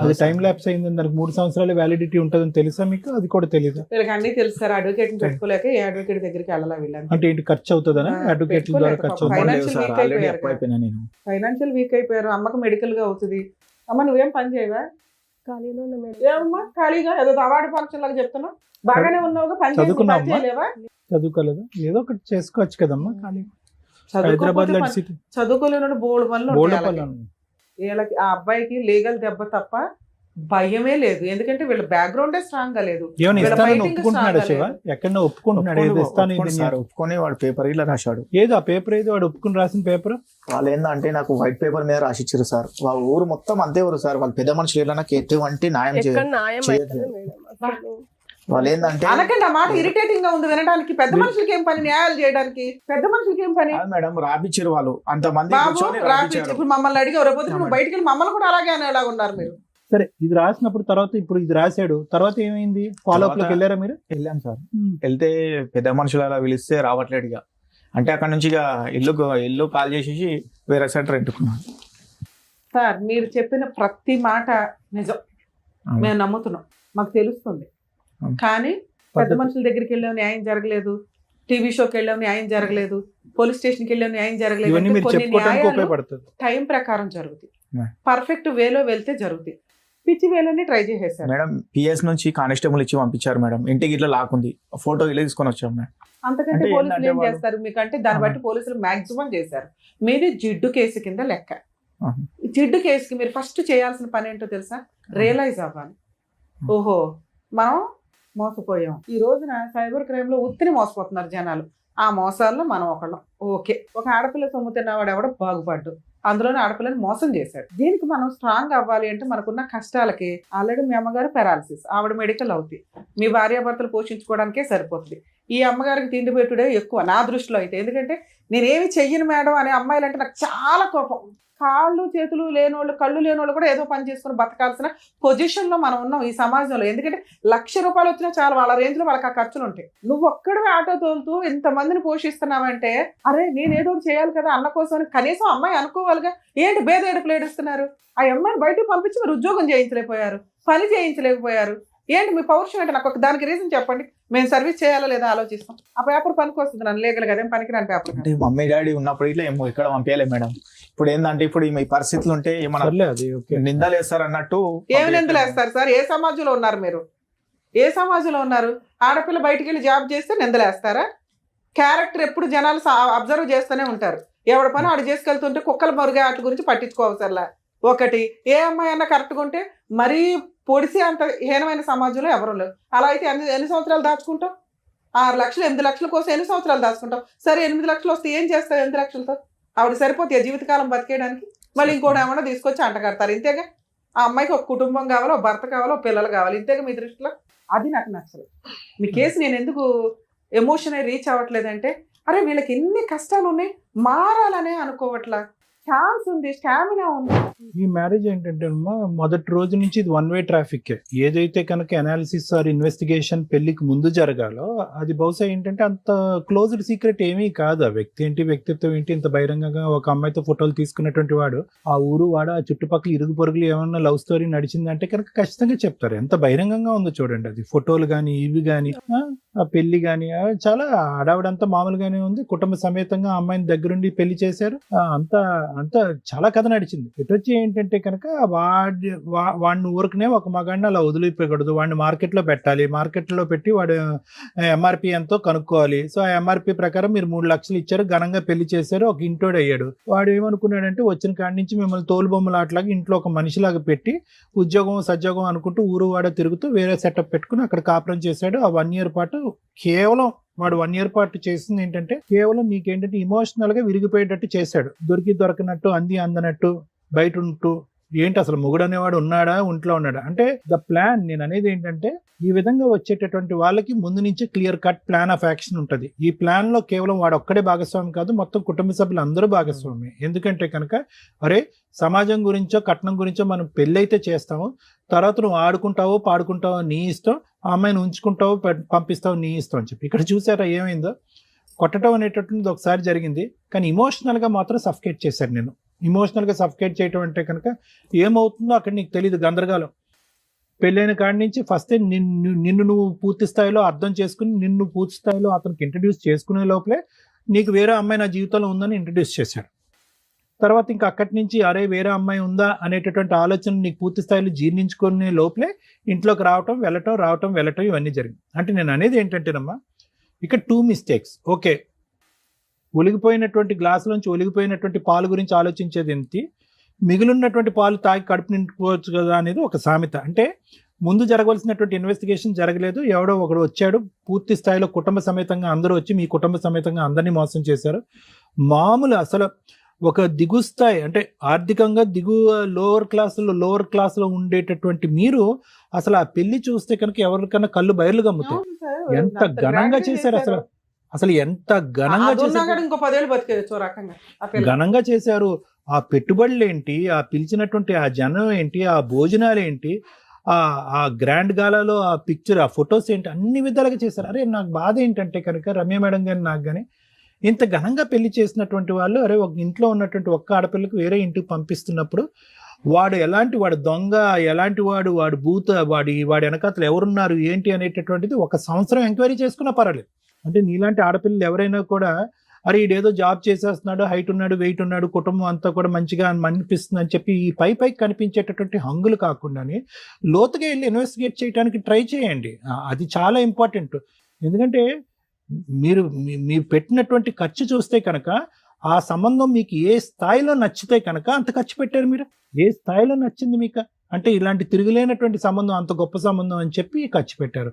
E: అది టైం ల్యాప్స్ అయిందని, దానికి 3 సంవత్సరాల వ్యాలిడిటీ ఉంటుందని తెలుసా మీకు? అది కూడా తెలియదు.
D: వీళ్ళకి అన్ని తెలుసు సార్. అడ్వకేట్ పెట్టుకోలేక ఏ అడ్వకేట్ దగ్గరికి వెళ్ళాలా వీళ్ళని.
E: అంటే ఏంటి ఖర్చు అవుతుందా? అడ్వకేట్ల ద్వారా ఖర్చు అవుతుంది.
D: ఫైనాన్షియల్ వీక్ అయిపోయారు. అమ్మకు మెడికల్ గా అవుతుంది. అమ్మ నువ్వేం పని చేయవా?
B: ఖాళీలో ఉన్న మేడం.
D: ఏమమ్మా ఖాళీగా ఏదో అవార్డు ఫంక్షన్ లాగా చెప్తున్నావు. బాగానే ఉన్నావుగా, పని చేయలేవా?
E: చదువుకోలేదా? ఏదో ఒకటి చేసుకోవచ్చు కదమ్మా. ఖాళీ హైదరాబాద్ లో
D: చదువుకోలేని బోర్డు పనులు. వీళ్ళకి ఆ అబ్బాయికి లీగల్ దెబ్బ తప్ప భయమే లేదు. ఎందుకంటే వీళ్ళ బ్యాక్గ్రౌండే స్ట్రాంగ్ గా లేదు.
E: ఒప్పుకుంటున్నాడు శివ, ఎక్కడో ఒప్పుకుంటున్నాడు.
C: ఒప్పుకొని వాడు పేపర్ ఇలా రాశాడు.
E: ఏదో ఆ పేపర్ ఏదో వాడు ఒప్పుకుని రాసిన పేపర్.
C: వాళ్ళు ఏంటంటే నాకు వైట్ పేపర్ మీద రాసిచ్చారు సార్. వాళ్ళ ఊరు మొత్తం అంతే ఊరు సార్. వాళ్ళు పెద్ద మనుషులు నాకు ఎటువంటి న్యాయం చేయలేదు. వాళ్ళు ఏంటంటే
D: అనకండి ఆ మాట ఇరిటేటింగ్ గా ఉంది వినడానికి. పెద్ద మనుషులకి ఏం పని న్యాయాలు చేయడానికి? పెద్ద మనుషులకి ఏం పని
C: మేడం? రాపిచ్చారు వాళ్ళు అంతమంది.
D: ఇప్పుడు మమ్మల్ని అడిగారు, నువ్వు బయటికి వెళ్ళి మమ్మల్ని కూడా అలాగే అనేలా ఉన్నారు మీరు.
E: సరే, ఇది రాసినప్పుడు తర్వాత ఇప్పుడు ఇది రాశాడు, తర్వాత ఏమైంది? ఫాలో అప్ లోకి వెళ్ళారా మీరు?
C: వెళ్ళాం సార్. వెళ్తే పెద్ద మనుషులు అలా పిలిస్తే రావట్లేడు ఇక. అంటే అక్కడ నుంచి ఇక ఇల్లు కాల్ చేసేసి వేరే సైడ్ రెంటుకున్నాను.
D: సార్ మీరు చెప్పిన ప్రతి మాట నిజం, మేము నమ్ముతున్నాం, మాకు తెలుస్తుంది. కానీ పెద్ద మనుషుల దగ్గరికి వెళ్ళాం న్యాయం జరగలేదు, టీవీ షోకి వెళ్ళాం న్యాయం జరగలేదు, పోలీస్ స్టేషన్కి వెళ్ళాం న్యాయం జరగలేదు. టైం ప్రకారం జరుగుతాయి, పర్ఫెక్ట్ వేలో వెళ్తే జరుగుతాయి. పిచ్చి వేలోనే ట్రై చేసేసారు
C: మేడం. పిఎస్ నుంచి కానిస్టేబుల్ ఇచ్చి పంపించారు మేడం. ఇంటికి ఇట్లా లాక్కుంది, ఫోటో ఇలా తీసుకొని వచ్చాం మేడం.
D: అంతకంటే పోలీసులు ఏం చేస్తారు మీకంటే? దాన్ని బట్టి పోలీసులు మాక్సిమం చేశారు. మీది జిడ్డు కేసు కింద లెక్క. జిడ్డు కేసుకి మీరు ఫస్ట్ చేయాల్సిన పని ఏంటో తెలుసా? రియలైజ్ అవ్వాలి. ఓహో మనం మోసపోయాం. ఈ రోజున సైబర్ క్రైమ్ లో ఉత్తిని మోసపోతున్నారు జనాలు. ఆ మోసాల్లో మనం ఒకళ్ళం. ఓకే, ఒక ఆడపిల్ల సొమ్ము తిన్నవాడు ఎవడో బాగుపడ్డు. అందులోనే ఆడపిల్లని మోసం చేశాడు. దీనికి మనం స్ట్రాంగ్ అవ్వాలి అంటే మనకున్న కష్టాలకి ఆల్రెడీ మీ అమ్మగారు పెరాలసిస్, ఆవిడ మెడికల్ అవుతాయి, మీ భార్యాభర్తలు పోషించుకోవడానికే సరిపోతుంది. ఈ అమ్మగారికి తిండి పెట్టుడే ఎక్కువ నా దృష్టిలో అయితే. ఎందుకంటే నేనేమి చెయ్యను మేడం అనే అమ్మాయిలు అంటే నాకు చాలా కోపం. కాళ్ళు చేతులు లేనోళ్ళు, కళ్ళు లేనోళ్ళు కూడా ఏదో పని చేసుకుని బతకాల్సిన పొజిషన్లో మనం ఉన్నాం ఈ సమాజంలో. ఎందుకంటే 1,00,000 రూపాయలు వచ్చినా చాలా, వాళ్ళ రేంజ్లో వాళ్ళకి ఆ ఖర్చులు ఉంటాయి. నువ్వు ఒక్కడివే ఆటో తోలుతూ ఇంతమందిని పోషిస్తున్నావంటే అరే నేను ఏదో ఒకటి చేయాలి కదా అన్న కోసం కనీసం అమ్మాయి అనుకోవాలిగా. ఏంటి భేద ఏడుపులు ఏడుస్తున్నారు? ఆ అమ్మాయిని బయటకు పంపించి మీరు ఉద్యోగం చేయించలేకపోయారు, పని చేయించలేకపోయారు. ఏంటి మీ పౌరుషం అంటే నాకు ఒక దానికి రీజన్ చెప్పండి. మేము సర్వీస్ చేయాలా లేదా ఆలోచిస్తాం. ఆ పేపర్ పనికి వస్తుంది, నన్ను లీగల్ కదా ఏం పనికిరాని పేపర్.
C: అంటే మమ్మీ డాడీ ఉన్నప్పుడు ఇట్లా ఏమో ఇక్కడ పంపించలేదు మేడం. ఇప్పుడు ఏంటంటే ఇప్పుడు ఈ పరిస్థితులు ఉంటే ఏమన్నా నిందలు వేస్తారు అన్నట్టు.
D: ఏమి నిందలు వేస్తారు సార్? ఏ సమాజంలో ఉన్నారు మీరు? ఏ సమాజంలో ఉన్నారు? ఆడపిల్ల బయటికి వెళ్ళి జాబ్ చేస్తే నిందలు వేస్తారా? క్యారెక్టర్ ఎప్పుడు జనాలు అబ్జర్వ్ చేస్తూనే ఉంటారు. ఎవరి పని ఆడు చేసుకెళ్తుంటే కుక్కల మరుగా వాటి గురించి పట్టించుకోవసరలా. ఒకటి ఏ అమ్మాయి అన్నా కరెక్ట్గా ఉంటే మరీ పొడిసి అంత హీనమైన సమాజంలో ఎవరు లేవు. అలా అయితే ఎన్ని సంవత్సరాలు దాచుకుంటాం? 6 లక్షలు 8 లక్షల కోసం ఎన్ని సంవత్సరాలు దాచుకుంటాం? సరే 8 లక్షలు వస్తే ఏం చేస్తావు? 8 లక్షలతో ఆవిడ సరిపోతాయి జీవితకాలం బతికేయడానికి? మళ్ళీ ఇంకోటి ఏమన్నా తీసుకొచ్చి అంటగడతారు. ఇంతేగా ఆ అమ్మాయికి ఒక కుటుంబం కావాలో, భర్త కావాలో, పిల్లలు కావాలి. ఇంతేగా మీ దృష్టిలో? అది నాకు నచ్చలేదు. మీ కేసు నేను ఎందుకు ఎమోషన్ రీచ్ అవ్వట్లేదంటే అరే వీళ్ళకి ఎన్ని కష్టాలు ఉన్నాయి, మారాలనే అనుకోవట్లా. ఛాన్స్ ఉంది, స్టామినా ఉంది.
E: ఈ మ్యారేజ్ ఏంటంటే అమ్మా మొదటి రోజు నుంచి ఇది 1 వే ట్రాఫిక్. ఏదైతే కనుక అనాలిసిస్ ఆర్ ఇన్వెస్టిగేషన్ పెళ్లికి ముందు జరగాలో అది బహుశా ఏంటంటే అంత క్లోజ్డ్ సీక్రెట్ ఏమీ కాదు. ఆ వ్యక్తి ఏంటి, వ్యక్తిత్వం ఏంటి, ఇంత బహిరంగంగా ఒక అమ్మాయితో ఫోటోలు తీసుకున్నటువంటి వాడు ఆ ఊరు వాడు ఆ చుట్టుపక్కల ఇరుగు పొరుగులు ఏమన్నా లవ్ స్టోరీ నడిచిందంటే కనుక ఖచ్చితంగా చెప్తారు. ఎంత బహిరంగంగా ఉందో చూడండి. అది ఫోటోలు కానీ ఇవి కానీ ఆ పెళ్లి కానీ చాలా ఆడావిడంతా మామూలుగానే ఉంది. కుటుంబ సమేతంగా అమ్మాయిని దగ్గరుండి పెళ్లి చేశారు. అంతా చాలా కథ నడిచింది. ఇటొచ్చి ఏంటంటే కనుక వాడిని ఊరికనే ఒక మగాడిని అలా వదిలిపోయకూడదు, వాడిని మార్కెట్లో పెట్టాలి, మార్కెట్లో పెట్టి వాడు ఎంఆర్పి ఎంతో కనుక్కోవాలి. సో ఆ ఎంఆర్పి ప్రకారం మీరు 3 లక్షలు ఇచ్చారు, ఘనంగా పెళ్లి చేశారు, ఒక ఇంటోడు అయ్యాడు. వాడు ఏమనుకున్నాడంటే వచ్చిన కాడి నుంచి మిమ్మల్ని తోలుబొమ్మలు అట్లాగా ఇంట్లో ఒక మనిషిలాగా పెట్టి ఉద్యోగం సద్యోగం అనుకుంటూ ఊరు వాడ తిరుగుతూ వేరే సెటప్ పెట్టుకుని అక్కడ కాపురం చేశాడు. ఆ 1 ఇయర్ పాటు కేవలం వాడు 1 ఇయర్ పాటు చేసింది ఏంటంటే కేవలం నీకేంటంటే ఇమోషనల్ గా విరిగిపోయేటట్టు చేశాడు. దొరికినట్టు అందనట్టు బయట ఉంటూ ఏంటి అసలు మొగుడు అనేవాడు ఉన్నాడా, ఒంట్లో ఉన్నాడా అంటే ద ప్లాన్. నేను అనేది ఏంటంటే ఈ విధంగా వచ్చేటటువంటి వాళ్ళకి ముందు నుంచి clear cut plan of action ఉంటుంది. ఈ ప్లాన్ లో కేవలం వాడు ఒక్కడే భాగస్వామి కాదు, మొత్తం కుటుంబ సభ్యులు అందరూ భాగస్వామి. ఎందుకంటే కనుక అరే సమాజం గురించో కట్నం గురించో మనం పెళ్ళైతే చేస్తాము, తర్వాత నువ్వు ఆడుకుంటావో పాడుకుంటావో నీ ఇష్టం, ఆ అమ్మాయిని ఉంచుకుంటావో పంపిస్తావు నీ ఇష్టం అని చెప్పి. ఇక్కడ చూసారా ఏమైందో? కొట్టడం అనేటటువంటిది ఒకసారి జరిగింది, కానీ ఇమోషనల్ గా మాత్రం సఫికేట్ చేశారు. నేను ఇమోషనల్ గా సఫికేట్ చేయటం అంటే కనుక ఏమవుతుందో అక్కడ నీకు తెలియదు, గందరగోళం. పెళ్ళైన కాడి నుంచి ఫస్ట్ నిన్ను నువ్వు పూర్తి స్థాయిలో అర్థం చేసుకుని నిన్ను పూర్తి స్థాయిలో అతనికి ఇంట్రడ్యూస్ చేసుకునే లోపలే నీకు వేరే అమ్మాయి నా జీవితంలో ఉందని ఇంట్రడ్యూస్ చేశాడు. తర్వాత ఇంకా అక్కడి నుంచి అరే వేరే అమ్మాయి ఉందా అనేటటువంటి ఆలోచన నీకు పూర్తి స్థాయిలో జీర్ణించుకునే లోపలే ఇంట్లోకి రావటం వెళ్ళటం ఇవన్నీ జరిగింది. అంటే నేను అనేది ఏంటంటేనమ్మా ఇక్కడ 2 మిస్టేక్స్. ఓకే, ఒలిగిపోయినటువంటి గ్లాసులోంచి ఒలిగిపోయినటువంటి పాలు గురించి ఆలోచించేది ఏంటి, మిగిలినటువంటి పాలు తాగి కడుపు నింపుకోవచ్చు కదా అనేది ఒక సామెత. అంటే ముందు జరగవలసినటువంటి ఇన్వెస్టిగేషన్ జరగలేదు, ఎవడో ఒకడు వచ్చాడు, పూర్తి స్థాయిలో కుటుంబ సమేతంగా అందరూ వచ్చి మీ కుటుంబ సమేతంగా అందరినీ మోసం చేశారు. మామూలు అసలు ఒక దిగు స్థాయి అంటే ఆర్థికంగా లోవర్ క్లాసులో ఉండేటటువంటి మీరు అసలు ఆ పెళ్లి చూస్తే కనుక ఎవరికన్నా కళ్ళు బయర్లు గమ్ముతాయి. ఎంత ఘనంగా చేశారు అసలు ఎంత ఘనంగా చేశారు,
D: ఇంకో 10 ఏళ్ళు బతికేయచ్చు రకంగా
E: ఘనంగా చేశారు. ఆ పెట్టుబడులు ఏంటి, ఆ పిలిచినటువంటి ఆ జనం ఏంటి, ఆ భోజనాలు ఏంటి, ఆ గ్రాండ్ గాలాలో ఆ పిక్చర్, ఆ ఫొటోస్ ఏంటి, అన్ని విధాలుగా చేశారు. అరే నాకు బాధ ఏంటంటే కనుక రమ్య మేడం గాని నాకు కానీ ఇంత ఘనంగా పెళ్లి చేసినటువంటి వాళ్ళు అరే ఒక ఇంట్లో ఉన్నటువంటి ఒక్క ఆడపిల్లకు వేరే ఇంటికి పంపిస్తున్నప్పుడు వాడు దొంగ, ఎలాంటి వాడు భూత, వాడి వెనకాతలు ఎవరున్నారు ఏంటి అనేటటువంటిది 1 సంవత్సరం ఎంక్వైరీ చేసుకున్నా పర్వాలేదు. అంటే నీలాంటి ఆడపిల్లలు ఎవరైనా కూడా అరే ఈడేదో జాబ్ చేసేస్తున్నాడు, హైట్ ఉన్నాడు, వెయిట్ ఉన్నాడు, కుటుంబం అంతా కూడా మంచిగా అనిపిస్తుంది అని చెప్పి ఈ పైకి కనిపించేటటువంటి హంగులు కాకుండానే లోతుగా వెళ్ళి ఇన్వెస్టిగేట్ చేయడానికి ట్రై చేయండి. అది చాలా ఇంపార్టెంట్. ఎందుకంటే మీరు పెట్టినటువంటి ఖర్చు చూస్తే కనుక ఆ సంబంధం మీకు ఏ స్థాయిలో నచ్చితే కనుక అంత ఖర్చు పెట్టారు. మీరు ఏ స్థాయిలో నచ్చింది మీకు అంటే ఇలాంటి తిరుగులేనటువంటి సంబంధం, అంత గొప్ప సంబంధం అని చెప్పి ఖర్చు పెట్టారు.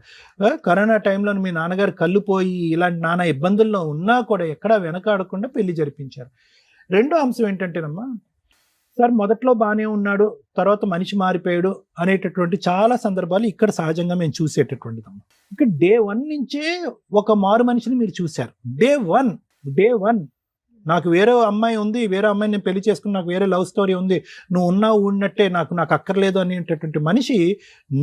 E: కరోనా టైంలో మీ నాన్నగారు కళ్ళు పోయి ఇలాంటి నానా ఇబ్బందుల్లో ఉన్నా కూడా ఎక్కడా వెనకాడకుండా పెళ్లి జరిపించారు. రెండో అంశం ఏంటంటేనమ్మా సార్ మొదట్లో బాగానే ఉన్నాడు, తర్వాత మనిషి మారిపోయాడు అనేటటువంటి చాలా సందర్భాలు ఇక్కడ సహజంగా మేము చూసేటటువంటిదమ్మా. ఇక డే 1 నుంచే ఒక మారు మనిషిని మీరు చూశారు. డే వన్ నాకు వేరే అమ్మాయి ఉంది, వేరే అమ్మాయిని నేను పెళ్లి చేసుకుని నాకు వేరే లవ్ స్టోరీ ఉంది, నువ్వు ఉన్నావు ఉన్నట్టే, నాకు అక్కర్లేదు అనేటటువంటి మనిషి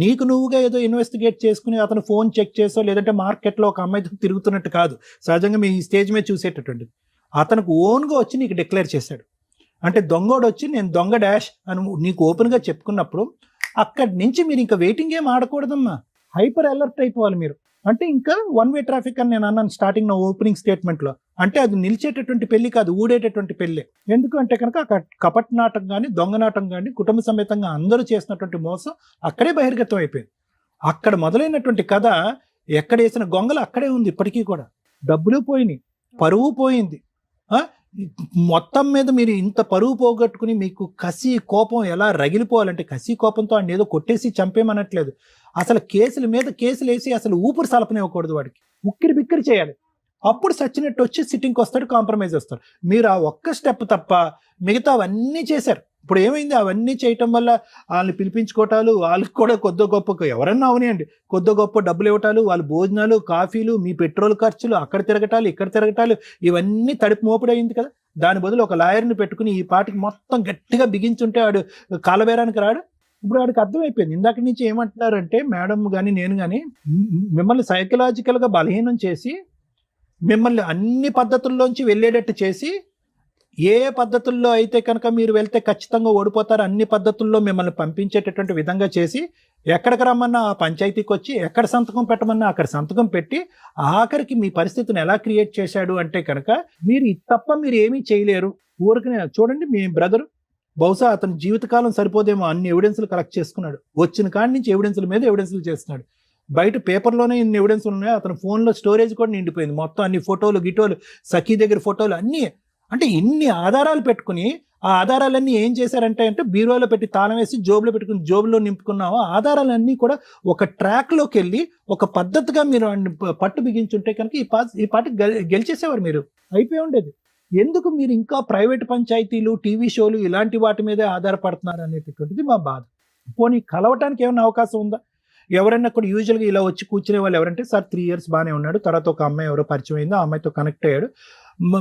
E: నీకు నువ్వుగా ఏదో ఇన్వెస్టిగేట్ చేసుకుని అతను ఫోన్ చెక్ చేసో లేదంటే మార్కెట్లో ఒక అమ్మాయితో తిరుగుతున్నట్టు కాదు, సహజంగా మీ స్టేజ్ మీద చూసేటటువంటిది. అతనికి ఓన్గా వచ్చి నీకు డిక్లేర్ చేశాడు. అంటే దొంగోడు వచ్చి నేను దొంగ డాష్ అని నీకు ఓపెన్గా చెప్పుకున్నప్పుడు అక్కడి నుంచి మీరు ఇంకా వెయిటింగ్ ఏం ఆడకూడదమ్మా, హైపర్ అలర్ట్ అయిపోవాలి మీరు. అంటే ఇంకా 1 వే ట్రాఫిక్ అని నేను అన్నాను స్టార్టింగ్ నా ఓపెనింగ్ స్టేట్మెంట్లో. అంటే అది నిలిచేటటువంటి పెళ్లి కాదు, ఊడేటటువంటి పెళ్ళి. ఎందుకంటే కనుక కపట్ నాటకం కానీ దొంగ నాటకం కానీ కుటుంబ సమేతంగా అందరూ చేసినటువంటి మోసం అక్కడే బహిర్గతం అయిపోయింది. అక్కడ మొదలైనటువంటి కథ ఎక్కడ వేసిన గొంగలు అక్కడే ఉంది ఇప్పటికీ కూడా. డబ్బులు పోయినాయి, పరువు పోయింది. మొత్తం మీద మీరు ఇంత పరువు పోగొట్టుకుని మీకు కసి కోపం ఎలా రగిలిపోవాలంటే, కసి కోపంతో ఆయన ఏదో కొట్టేసి చంపేమనట్లేదు, అసలు కేసుల మీద కేసులు వేసి అసలు ఊపిరి సలపనివ్వకూడదు, వాడికి ఉక్కిరి బిక్కిరి చేయాలి. అప్పుడు సచ్చినట్టు వచ్చి సిట్టింగ్కి వస్తాడు, కాంప్రమైజ్ వస్తాడు. మీరు ఆ ఒక్క స్టెప్ తప్ప మిగతా అవన్నీ చేశారు. ఇప్పుడు ఏమైంది, అవన్నీ చేయటం వల్ల వాళ్ళని పిలిపించుకోవటాలు, వాళ్ళకి కూడా కొద్ది గొప్ప ఎవరన్నా అవనియండి కొద్ది గొప్ప డబ్బులు ఇవ్వటాలు, వాళ్ళ భోజనాలు కాఫీలు, మీ పెట్రోల్ ఖర్చులు, అక్కడ తిరగటాలు ఇక్కడ తిరగటాలు, ఇవన్నీ తడిపి మోపుడైంది కదా. దాని బదులు ఒక లాయర్ని పెట్టుకుని ఈ పాటికి మొత్తం గట్టిగా బిగించుంటే వాడు కాలబేరానికి రాడు. ఇప్పుడు వాడికి అర్థమైపోయింది. ఇందాక నుంచి ఏమంటున్నారంటే మేడం కానీ నేను కానీ మిమ్మల్ని సైకలాజికల్గా బలహీనం చేసి మిమ్మల్ని అన్ని పద్ధతుల్లోంచి వెళ్ళేటట్టు చేసి, ఏ పద్ధతుల్లో అయితే కనుక మీరు వెళ్తే ఖచ్చితంగా ఓడిపోతారు అన్ని పద్ధతుల్లో మిమ్మల్ని పంపించేటటువంటి విధంగా చేసి, ఎక్కడికి రమ్మన్నా ఆ పంచాయతీకి వచ్చి, ఎక్కడ సంతకం పెట్టమన్నా అక్కడ సంతకం పెట్టి, ఆఖరికి మీ పరిస్థితిని ఎలా క్రియేట్ చేశాడు అంటే కనుక మీరు తప్ప మీరు ఏమీ చేయలేరు. ఊరికనే చూడండి, మీ బ్రదర్ బహుశా అతని జీవితకాలం సరిపోదేమో అన్ని ఎవిడెన్స్లు కలెక్ట్ చేసుకున్నాడు. వచ్చిన కాడి నుంచి ఎవిడెన్స్ల మీద ఎవిడెన్స్లు చేస్తున్నాడు. బయట పేపర్లోనే ఇన్ని ఎవిడెన్స్ ఉన్నాయి, అతని ఫోన్లో స్టోరేజ్ కూడా నిండిపోయింది మొత్తం. అన్ని ఫోటోలు గిటోలు, సఖీ దగ్గర ఫోటోలు అన్నీ. అంటే ఇన్ని ఆధారాలు పెట్టుకుని ఆ ఆధారాలన్నీ ఏం చేశారంటే బీరువాలో పెట్టి తాళం వేసి జోబులో పెట్టుకుని జోబులో నింపుకున్నాము. ఆధారాలన్నీ కూడా ఒక ట్రాక్లోకి వెళ్ళి ఒక పద్ధతిగా మీరు పట్టు బిగించుంటే కనుక ఈ పాటి గెలిచేసేవారు, మీరు అయిపోయి ఉండేది. ఎందుకు మీరు ఇంకా ప్రైవేట్ పంచాయతీలు, టీవీ షోలు ఇలాంటి వాటి మీదే ఆధారపడుతున్నారు అనేటటువంటిది మా బాధ. పోనీ కలవటానికి ఏమైనా అవకాశం ఉందా? ఎవరైనా కూడా యూజువల్గా ఇలా వచ్చి కూర్చునే వాళ్ళు ఎవరంటే, సార్ 3 years బాగానే ఉన్నాడు, తర్వాత ఒక అమ్మాయి ఎవరో పరిచయం అయిందో ఆ అమ్మాయితో కనెక్ట్ అయ్యాడు,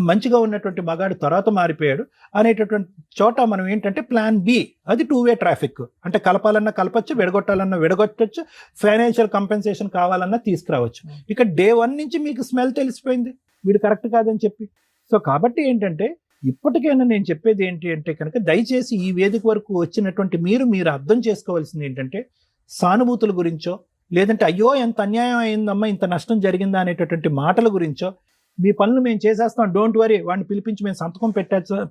E: మంచిగా ఉన్నటువంటి మగాడు తర్వాత మారిపోయాడు అనేటటువంటి చోట మనం ఏంటంటే ప్లాన్ బి, అది 2 వే ట్రాఫిక్. అంటే కలపాలన్నా కలపచ్చు, విడగొట్టాలన్నా విడగొట్టచ్చు, ఫైనాన్షియల్ కంపెన్సేషన్ కావాలన్నా తీసుకురావచ్చు. ఇక డే 1 నుంచి మీకు స్మెల్ తెలిసిపోయింది వీడు కరెక్ట్ కాదని చెప్పి. సో కాబట్టి ఏంటంటే ఇప్పటికైనా నేను చెప్పేది ఏంటి అంటే కనుక, దయచేసి ఈ వేదిక వరకు వచ్చినటువంటి మీరు అర్థం చేసుకోవాల్సింది ఏంటంటే, సానుభూతుల గురించో లేదంటే అయ్యో ఎంత అన్యాయం అయిందమ్మా, ఇంత నష్టం జరిగిందా అనేటటువంటి మాటల గురించో, మీ పనులు మేము చేసేస్తాం, డోంట్ వరీ, వాడిని పిలిపించి మేము సంతకం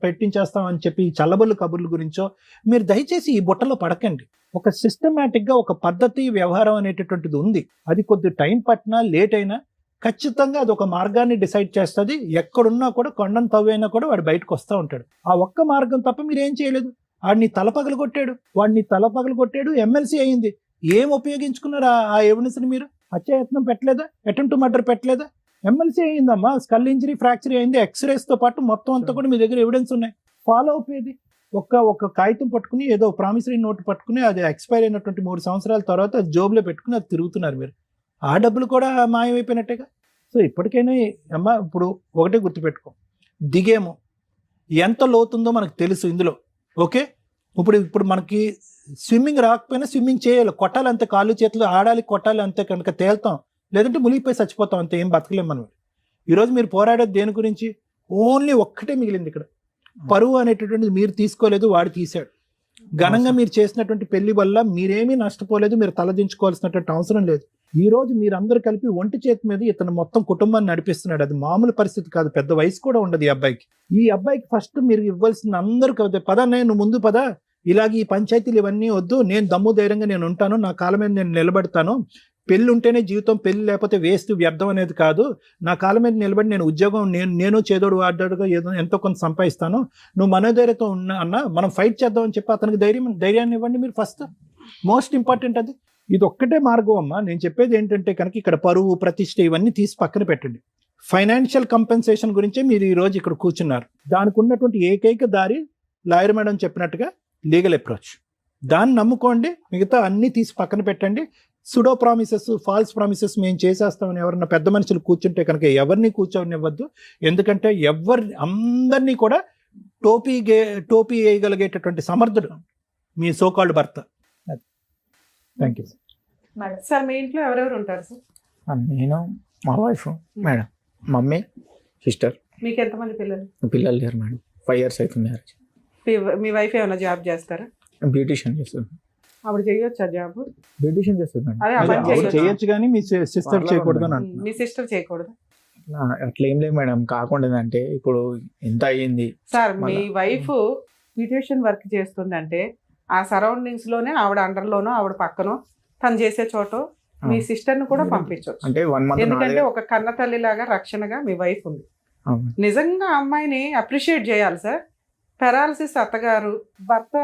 E: పెట్టించేస్తాం అని చెప్పి చల్లబొల్లు కబుర్ల గురించో మీరు దయచేసి ఈ బుట్టలో పడకండి. ఒక సిస్టమేటిక్గా ఒక పద్ధతి వ్యవహారం అనేటటువంటిది ఉంది. అది కొద్ది టైం పట్టినా లేట్ అయినా ఖచ్చితంగా అది ఒక మార్గాన్ని డిసైడ్ చేస్తుంది. ఎక్కడున్నా కూడా కొండను తవ్వైనా కూడా వాడు బయటకు వస్తూ ఉంటాడు. ఆ ఒక్క మార్గం తప్ప మీరు ఏం చేయలేదు. వాడిని తల పగలు కొట్టాడు, ఎమ్మెల్సీ అయింది. ఏం ఉపయోగించుకున్నారు ఆ ఎవిడెన్స్ని? మీరు హత్యాయత్నం పెట్టలేదా, అటెంప్ట్ టు మర్డర్ పెట్టలేదా? ఎమ్మెల్సీ అయిందమ్మా, స్కల్ ఇంజరీ, ఫ్రాక్చర్ అయింది, ఎక్స్రేస్తో పాటు మొత్తం అంతా కూడా మీ దగ్గర ఎవిడెన్స్ ఉన్నాయి. ఫాలో అయిపోయేది ఒక కాగితం పట్టుకుని, ఏదో ప్రామిసరీ నోట్ పట్టుకుని, అది ఎక్స్పైర్ అయినటువంటి 3 సంవత్సరాల తర్వాత అది జోబులో పెట్టుకుని అది తిరుగుతున్నారు మీరు. ఆ డబ్బులు కూడా మాయమైపోయినట్టేగా. సో ఇప్పటికైనా అమ్మా, ఇప్పుడు ఒకటే గుర్తుపెట్టుకో, దిగేమో ఎంత లోతుందో మనకు తెలుసు ఇందులో. ఓకే, ఇప్పుడు మనకి స్విమ్మింగ్ రాకపోయినా స్విమ్మింగ్ చేయాలి, కొట్టాలి అంతే, కాళ్ళు చేతులు ఆడాలి, కొట్టాలి అంతే, కనుక తేల్తాం, లేదంటే మునిగిపోయి చచ్చిపోతాం అంతే, ఏం బతకలేం మనం. ఈరోజు మీరు పోరాడేది దేని గురించి? ఓన్లీ ఒక్కటే మిగిలింది ఇక్కడ, పరువు అనేటటువంటిది మీరు తీసుకోలేదు, వాడు తీశాడు. ఘనంగా మీరు చేసినటువంటి పెళ్లి వల్ల మీరేమీ నష్టపోలేదు, మీరు తలదించుకోవాల్సినటువంటి అవసరం లేదు. ఈ రోజు మీరందరూ కలిపి ఒంటి చేతి మీద ఇతను మొత్తం కుటుంబాన్ని నడిపిస్తున్నాడు. అది మామూలు పరిస్థితి కాదు, పెద్ద వయసు కూడా ఉండదు ఈ అబ్బాయికి ఫస్ట్ మీరు ఇవ్వాల్సింది అందరూ కదా, పద నేను ముందు పద, ఇలాగ ఈ పంచాయతీలు ఇవన్నీ వద్దు, నేను దమ్ము ధైర్యంగా నేను ఉంటాను, నా కాళ్ళ మీద నేను నిలబడతాను, పెళ్ళి ఉంటేనే జీవితం, పెళ్ళి లేకపోతే వేస్ట్, వ్యర్థం అనేది కాదు, నా కాళ్ళ మీద నిలబడి నేను ఉద్యోగం, నేను చేదోడు వాడ్డాడుగా ఏదో ఎంతో కొంత సంపాదిస్తాను, నువ్వు మనోధైర్యంతో ఉన్నా అన్న, మనం ఫైట్ చేద్దామని చెప్పి అతనికి ధైర్యాన్ని ఇవ్వండి మీరు ఫస్ట్. మోస్ట్ ఇంపార్టెంట్ అది. ఇది ఒక్కటే మార్గం అమ్మా. నేను చెప్పేది ఏంటంటే కనుక, ఇక్కడ పరువు, ప్రతిష్ట ఇవన్నీ తీసి పక్కన పెట్టండి. ఫైనాన్షియల్ కంపెన్సేషన్ గురించే మీరు ఈరోజు ఇక్కడ కూర్చున్నారు. దానికి ఉన్నటువంటి ఏకైక దారి లాయర్ మేడం చెప్పినట్టుగా లీగల్ అప్రోచ్, దాన్ని నమ్ముకోండి. మిగతా అన్ని తీసి పక్కన పెట్టండి. సుడో ప్రామిసెస్, ఫాల్స్ ప్రామిసెస్ మేము చేసేస్తామని ఎవరన్నా పెద్ద మనుషులు కూర్చుంటే కనుక ఎవరిని కూర్చోనివ్వద్దు. ఎందుకంటే అందరినీ కూడా టోపీ వేయగలిగేటటువంటి సమర్థుడు మీ సోకాల్డ్ భర్త. Thank you.
D: సార్ మీ ఇంట్లో ఎవరెవరు ఉంటారు సార్?
C: నేను, మా వైఫ్ మేడం, మమ్మీ, సిస్టర్.
D: మీకు ఎంతమంది పిల్లలు?
C: పిల్లలు లేరు మేడం. 5 years అవుతుంది మ్యారేజ్.
D: మీ వైఫ్ ఏమైనా జాబ్ చేస్తారా?
C: బ్యూటిషియన్ చేస్తుంది.
D: ఆవిడ చేయొచ్చా జాబ్?
C: బ్యూటిషియన్ చేస్తుంది మేడం.
D: అదే ఆ పని
E: ఆవిడ
D: చేయొచ్చా?
E: చేయొచ్చు కానీ మీ సిస్టర్ చేయకూడదు అని అంటున్నా.
D: మీ సిస్టర్ చేయకూడదు
C: అట్లా ఏం లేదు మేడం. కాకుండా అంటే ఇప్పుడు ఎంత అయ్యింది
D: సార్. మీ వైఫ్ బ్యూటిషియన్ వర్క్ చేస్తుందంటే ఆ సరౌండింగ్స్ లోనే ఆవిడ అండర్లోనో ఆవిడ పక్కనో తను చేసే చోట మీ సిస్టర్ ని కూడా పంపించవచ్చు.
C: అంటే 1 month
D: ఎందుకంటే ఒక కన్న తల్లి లాగా రక్షణగా మీ వైఫ్ ఉంది. నిజంగా అమ్మాయిని అప్రిషియేట్ చేయాలి సార్. పెరాలసిస్ అత్తగారు, భర్త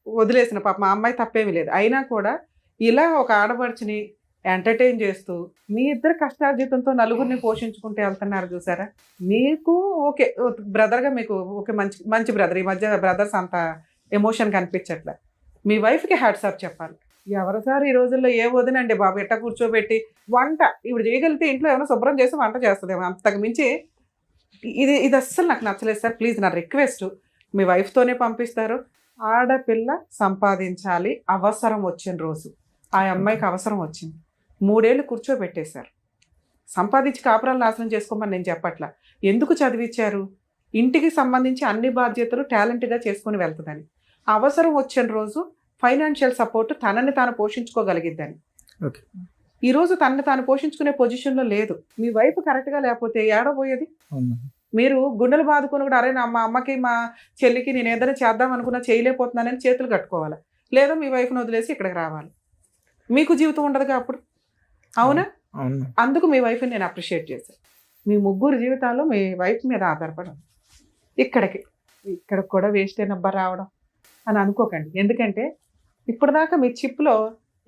D: వదిలేసిన పాప మా అమ్మాయి తప్పేమీ లేదు, అయినా కూడా ఇలా ఒక ఆడపడుచుని ఎంటర్టైన్ చేస్తూ మీ ఇద్దరు కష్టార్జితంతో నలుగురిని పోషించుకుంటూ వెళ్తున్నారు చూసారా. మీకు ఓకే బ్రదర్గా మీకు ఓకే, మంచి బ్రదర్. ఈ మధ్య బ్రదర్స్ అంత ఎమోషన్ కనిపించట్లే. మీ వైఫ్కి హ్యాట్సాప్ చెప్పాలి. ఎవరు సార్ ఈ రోజుల్లో ఏ వదినండి బాబు ఎట్ట కూర్చోబెట్టి వంట ఇప్పుడు చేయగలిగితే ఇంట్లో ఏమైనా శుభ్రం చేసి వంట చేస్తుందేమో, అంతకు మించి ఇది అస్సలు నాకు నచ్చలేదు సార్. ప్లీజ్ నా రిక్వెస్ట్, మీ వైఫ్తోనే పంపిస్తారు. ఆడపిల్ల సంపాదించాలి, అవసరం వచ్చిన రోజు. ఆ అమ్మాయికి అవసరం వచ్చింది, 3 ఏళ్ళు కూర్చోబెట్టేశారు. సంపాదించి కాపురాలు నాశనం చేసుకోమని నేను చెప్పట్లా. ఎందుకు చదివించారు? ఇంటికి సంబంధించి అన్ని బాధ్యతలు టాలెంట్గా చేసుకొని వెళ్తుందని. అవసరం వచ్చిన రోజు ఫైనాన్షియల్ సపోర్ట్, తనని తాను పోషించుకోగలిగిద్దని. ఈరోజు తనని తాను పోషించుకునే పొజిషన్లో లేదు. మీ వైఫ్ కరెక్ట్గా లేకపోతే ఏడబోయేది? మీరు గుండెలు బాదుకొని కూడా అరే మా అమ్మకి మా చెల్లికి నేను ఏదైనా చేద్దాం అనుకున్నా చేయలేకపోతున్నానని చేతులు కట్టుకోవాలి, లేదా మీ వైఫ్ని వదిలేసి ఇక్కడికి రావాలి. మీకు జీవితం ఉండదుగా అప్పుడు, అవునా? అందుకు మీ వైఫ్ని నేను అప్రిషియేట్ చేశాను. మీ 3 జీవితాలు మీ వైఫ్ మీద ఆధారపడి ఇక్కడికి కూడా వేస్ట్ అయినబ్బా రావడం అని అనుకోకండి. ఎందుకంటే ఇప్పటిదాకా మీ చిప్లో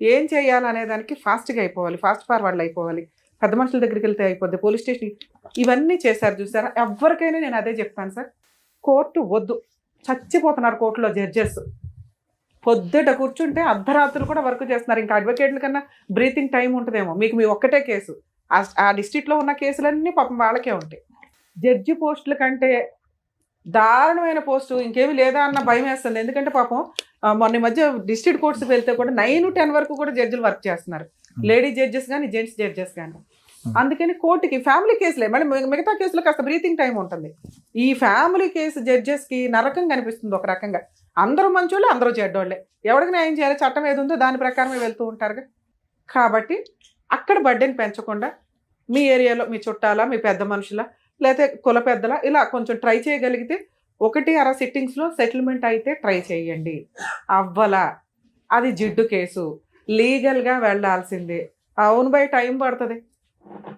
D: ఏం చేయాలనే దానికి ఫాస్ట్గా అయిపోవాలి, ఫాస్ట్ ఫార్వర్డ్లు అయిపోవాలి, పెద్ద మనుషుల దగ్గరికి వెళ్తే అయిపోద్ది, పోలీస్ స్టేషన్, ఇవన్నీ చేశారు చూసారా. ఎవరికైనా నేను అదే చెప్తాను సార్, కోర్టు వద్దు. చచ్చిపోతున్నారు కోర్టులో జడ్జెస్. పొద్దుట కూర్చుంటే అర్ధరాత్రులు కూడా వర్క్ చేస్తున్నారు. ఇంకా అడ్వకేట్ల కన్నా బ్రీతింగ్ టైం ఉంటుందేమో. మీకు మీ ఒక్కటే కేసు, ఆ డిస్ట్రిక్ట్లో ఉన్న కేసులన్నీ పాపం వాళ్ళకే ఉంటాయి. జడ్జి పోస్టుల కంటే దారుణమైన పోస్టు ఇంకేమీ లేదా అన్న భయం వేస్తుంది. ఎందుకంటే పాపం మొన్న మధ్య డిస్ట్రిక్ట్ కోర్ట్స్కి వెళ్తే కూడా 9 to 10 వరకు కూడా జడ్జిలు వర్క్ చేస్తున్నారు, లేడీ జడ్జెస్ కానీ జెంట్స్ జడ్జెస్ కానీ. అందుకని కోర్టుకి ఫ్యామిలీ కేసులే, మళ్ళీ మిగతా కేసులో కాస్త బ్రీతింగ్ టైం ఉంటుంది. ఈ ఫ్యామిలీ కేసు జడ్జెస్కి నరకం కనిపిస్తుంది ఒక రకంగా. అందరూ మంచోళ్ళే, అందరూ చెడ్డోళ్ళే, ఎవరికి న్యాయం చేయాలి, చట్టం ఏది ఉందో దాని ప్రకారమే వెళ్తూ ఉంటారుగా. కాబట్టి అక్కడ బర్డెన్ పెంచకుండా మీ ఏరియాలో మీ చుట్టాల, మీ పెద్ద మనుషుల, లేకపోతే కుల పెద్దల ఇలా కొంచెం ట్రై చేయగలిగితే 1-6 సిట్టింగ్స్లో సెటిల్మెంట్ అయితే ట్రై చేయండి. అవ్వలా అది జిడ్డు కేసు, లీగల్గా వెళ్ళాల్సిందే. అవును బై టైం పడుతుంది,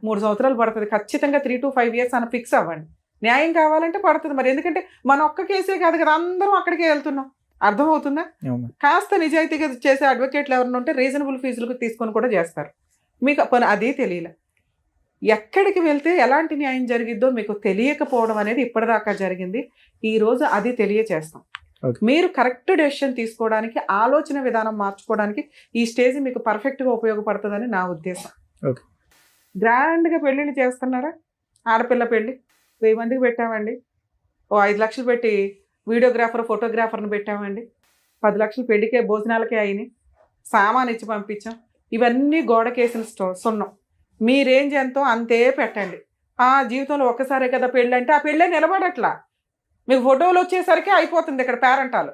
D: 3 సంవత్సరాలు పడుతుంది ఖచ్చితంగా. 3 to 5 years అని ఫిక్స్ అవ్వండి. న్యాయం కావాలంటే పడుతుంది మరి. ఎందుకంటే మన ఒక్క కేసే కాదు కదా, అందరం అక్కడికే వెళ్తున్నాం. అర్థమవుతుందా? కాస్త నిజాయితీగా చేసే అడ్వకేట్లు ఎవరైనా ఉంటే రీజనబుల్ ఫీజులకు తీసుకొని కూడా చేస్తారు. మీకు అది తెలియలే. ఎక్కడికి వెళ్తే ఎలాంటి న్యాయం జరిగిద్దో మీకు తెలియకపోవడం అనేది ఇప్పటిదాకా జరిగింది. ఈరోజు అది తెలియచేస్తాం. మీరు కరెక్ట్ డెసిషన్ తీసుకోవడానికి, ఆలోచన విధానం మార్చుకోవడానికి ఈ స్టేజ్ మీకు పర్ఫెక్ట్గా ఉపయోగపడుతుందని నా ఉద్దేశం. గ్రాండ్గా పెళ్ళిళ్ళు చేస్తున్నారా? ఆడపిల్ల పెళ్ళి 1000 మందికి పెట్టామండి, 5 లక్షలు పెట్టి వీడియోగ్రాఫర్ ఫోటోగ్రాఫర్ని పెట్టామండి, 10 లక్షలు పెళ్ళికే భోజనాలకే అయినాయి, సామాన్ ఇచ్చి పంపించాం. ఇవన్నీ గోడకేసిన సున్నం. మీ రేంజ్ ఎంతో అంతే పెట్టండి. జీవితంలో ఒక్కసారే కదా పెళ్ళి అంటే ఆ పెళ్ళే నిలబడట్లా. మీకు ఫోటోలు వచ్చేసరికి అయిపోతుంది. ఇక్కడ పేరెంటాలు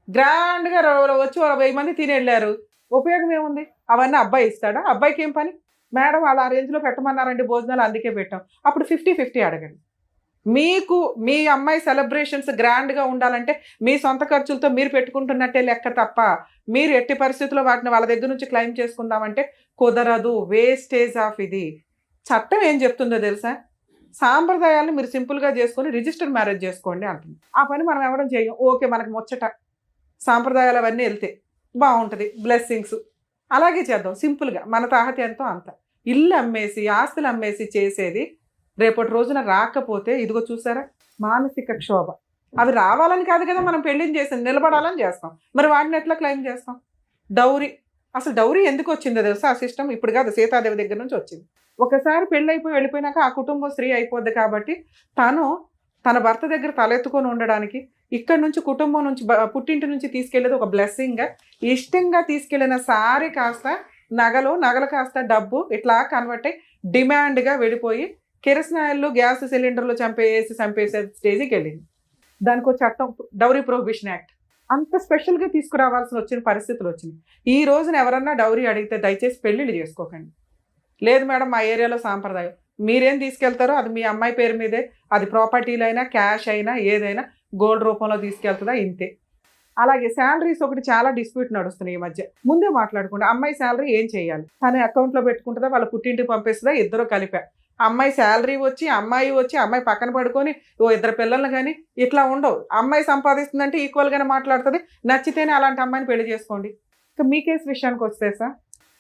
D: గ్రాండ్గా వచ్చి 1000 మంది తినేళ్ళారు, ఉపయోగం ఏముంది? అవన్నీ అబ్బాయి ఇస్తాడా? అబ్బాయికి ఏం పని? మేడం వాళ్ళ ఆ రేంజ్లో పెట్టమన్నారండి భోజనాలు, అందుకే పెట్టాం. అప్పుడు 50-50 అడగండి. మీకు మీ అమ్మాయి సెలబ్రేషన్స్ గ్రాండ్గా ఉండాలంటే మీ సొంత ఖర్చులతో మీరు పెట్టుకుంటున్నట్టే లెక్క తప్ప మీరు ఎట్టి పరిస్థితుల్లో వాటిని వాళ్ళ దగ్గర నుంచి క్లెయిమ్ చేసుకుందామంటే కుదరదు. వేస్టేజ్ ఆఫ్ ఇది. చట్టం ఏం చెప్తుందో తెలుసా? సాంప్రదాయాలను మీరు సింపుల్గా చేసుకొని రిజిస్టర్ మ్యారేజ్ చేసుకోండి అంటుంది. ఆ పని మనం ఎవడం చేయం. ఓకే, మనకు ముచ్చట సాంప్రదాయాలు అవన్నీ వెళ్తే బాగుంటుంది, బ్లెస్సింగ్స్ అలాగే చేద్దాం సింపుల్గా. మన తాహతి ఎంతో అంత. ఇల్లు అమ్మేసి ఆస్తులు అమ్మేసి చేసేది రేపటి రోజున రాకపోతే ఇదిగో చూసారా మానసిక క్షోభ. అవి రావాలని కాదు కదా మనం పెళ్లిని చేసింది, నిలబడాలని చేస్తాం. మరి వాటిని ఎట్లా క్లెయిమ్ చేస్తాం? డౌరీ, అసలు డౌరీ ఎందుకు వచ్చిందో తెలుసా? ఆ సిస్టమ్ ఇప్పుడు కాదు, సీతాదేవి దగ్గర నుంచి వచ్చింది. ఒకసారి పెళ్ళి అయిపోయి వెళ్ళిపోయినాక ఆ కుటుంబం స్త్రీ అయిపోద్ది కాబట్టి తను తన భర్త దగ్గర తలెత్తుకొని ఉండడానికి ఇక్కడ నుంచి కుటుంబం నుంచి పుట్టింటి నుంచి తీసుకెళ్లేది ఒక బ్లెస్సింగ్గా, ఇష్టంగా తీసుకెళ్లిన సారీ కాస్త నగలు కాస్త డబ్బు ఇట్లా కన్వర్ట్ అయ్యి డిమాండ్గా వెళ్ళిపోయి కిరసనాయిలు గ్యాస్ సిలిండర్లు చంపేసే స్టేజ్కి వెళ్ళింది. దానికి ఒక చట్టం, డౌరీ ప్రొహిబిషన్ యాక్ట్, అంత స్పెషల్గా తీసుకురావాల్సిన వచ్చిన పరిస్థితులు వచ్చినాయి. ఈ రోజున ఎవరన్నా డౌరీ అడిగితే దయచేసి పెళ్ళిళ్ళు చేసుకోకండి. లేదు మేడం మా ఏరియాలో సాంప్రదాయం, మీరేం తీసుకెళ్తారో అది మీ అమ్మాయి పేరు మీదే, అది ప్రాపర్టీలు అయినా క్యాష్ అయినా ఏదైనా గోల్డ్ రూపంలో తీసుకెళ్తుందా, ఇంతే. అలాగే శాలరీస్ ఒకటి చాలా డిస్ప్యూట్ నడుస్తున్నాయి ఈ మధ్య. ముందే మాట్లాడుకుంటే అమ్మాయి శాలరీ ఏం చేయాలి, తన అకౌంట్లో పెట్టుకుంటుందా, వాళ్ళ పుట్టింటికి పంపిస్తుందా, ఇద్దరు కలిపా. అమ్మాయి శాలరీ వచ్చి అమ్మాయి పక్కన పడుకొని ఓ ఇద్దరు పిల్లల్ని కానీ ఇట్లా ఉండవు. అమ్మాయి సంపాదిస్తుందంటే ఈక్వల్గానే మాట్లాడుతుంది, నచ్చితేనే అలాంటి అమ్మాయిని పెళ్లి చేసుకోండి. ఇక మీ కేసు విషయానికి వస్తే సార్,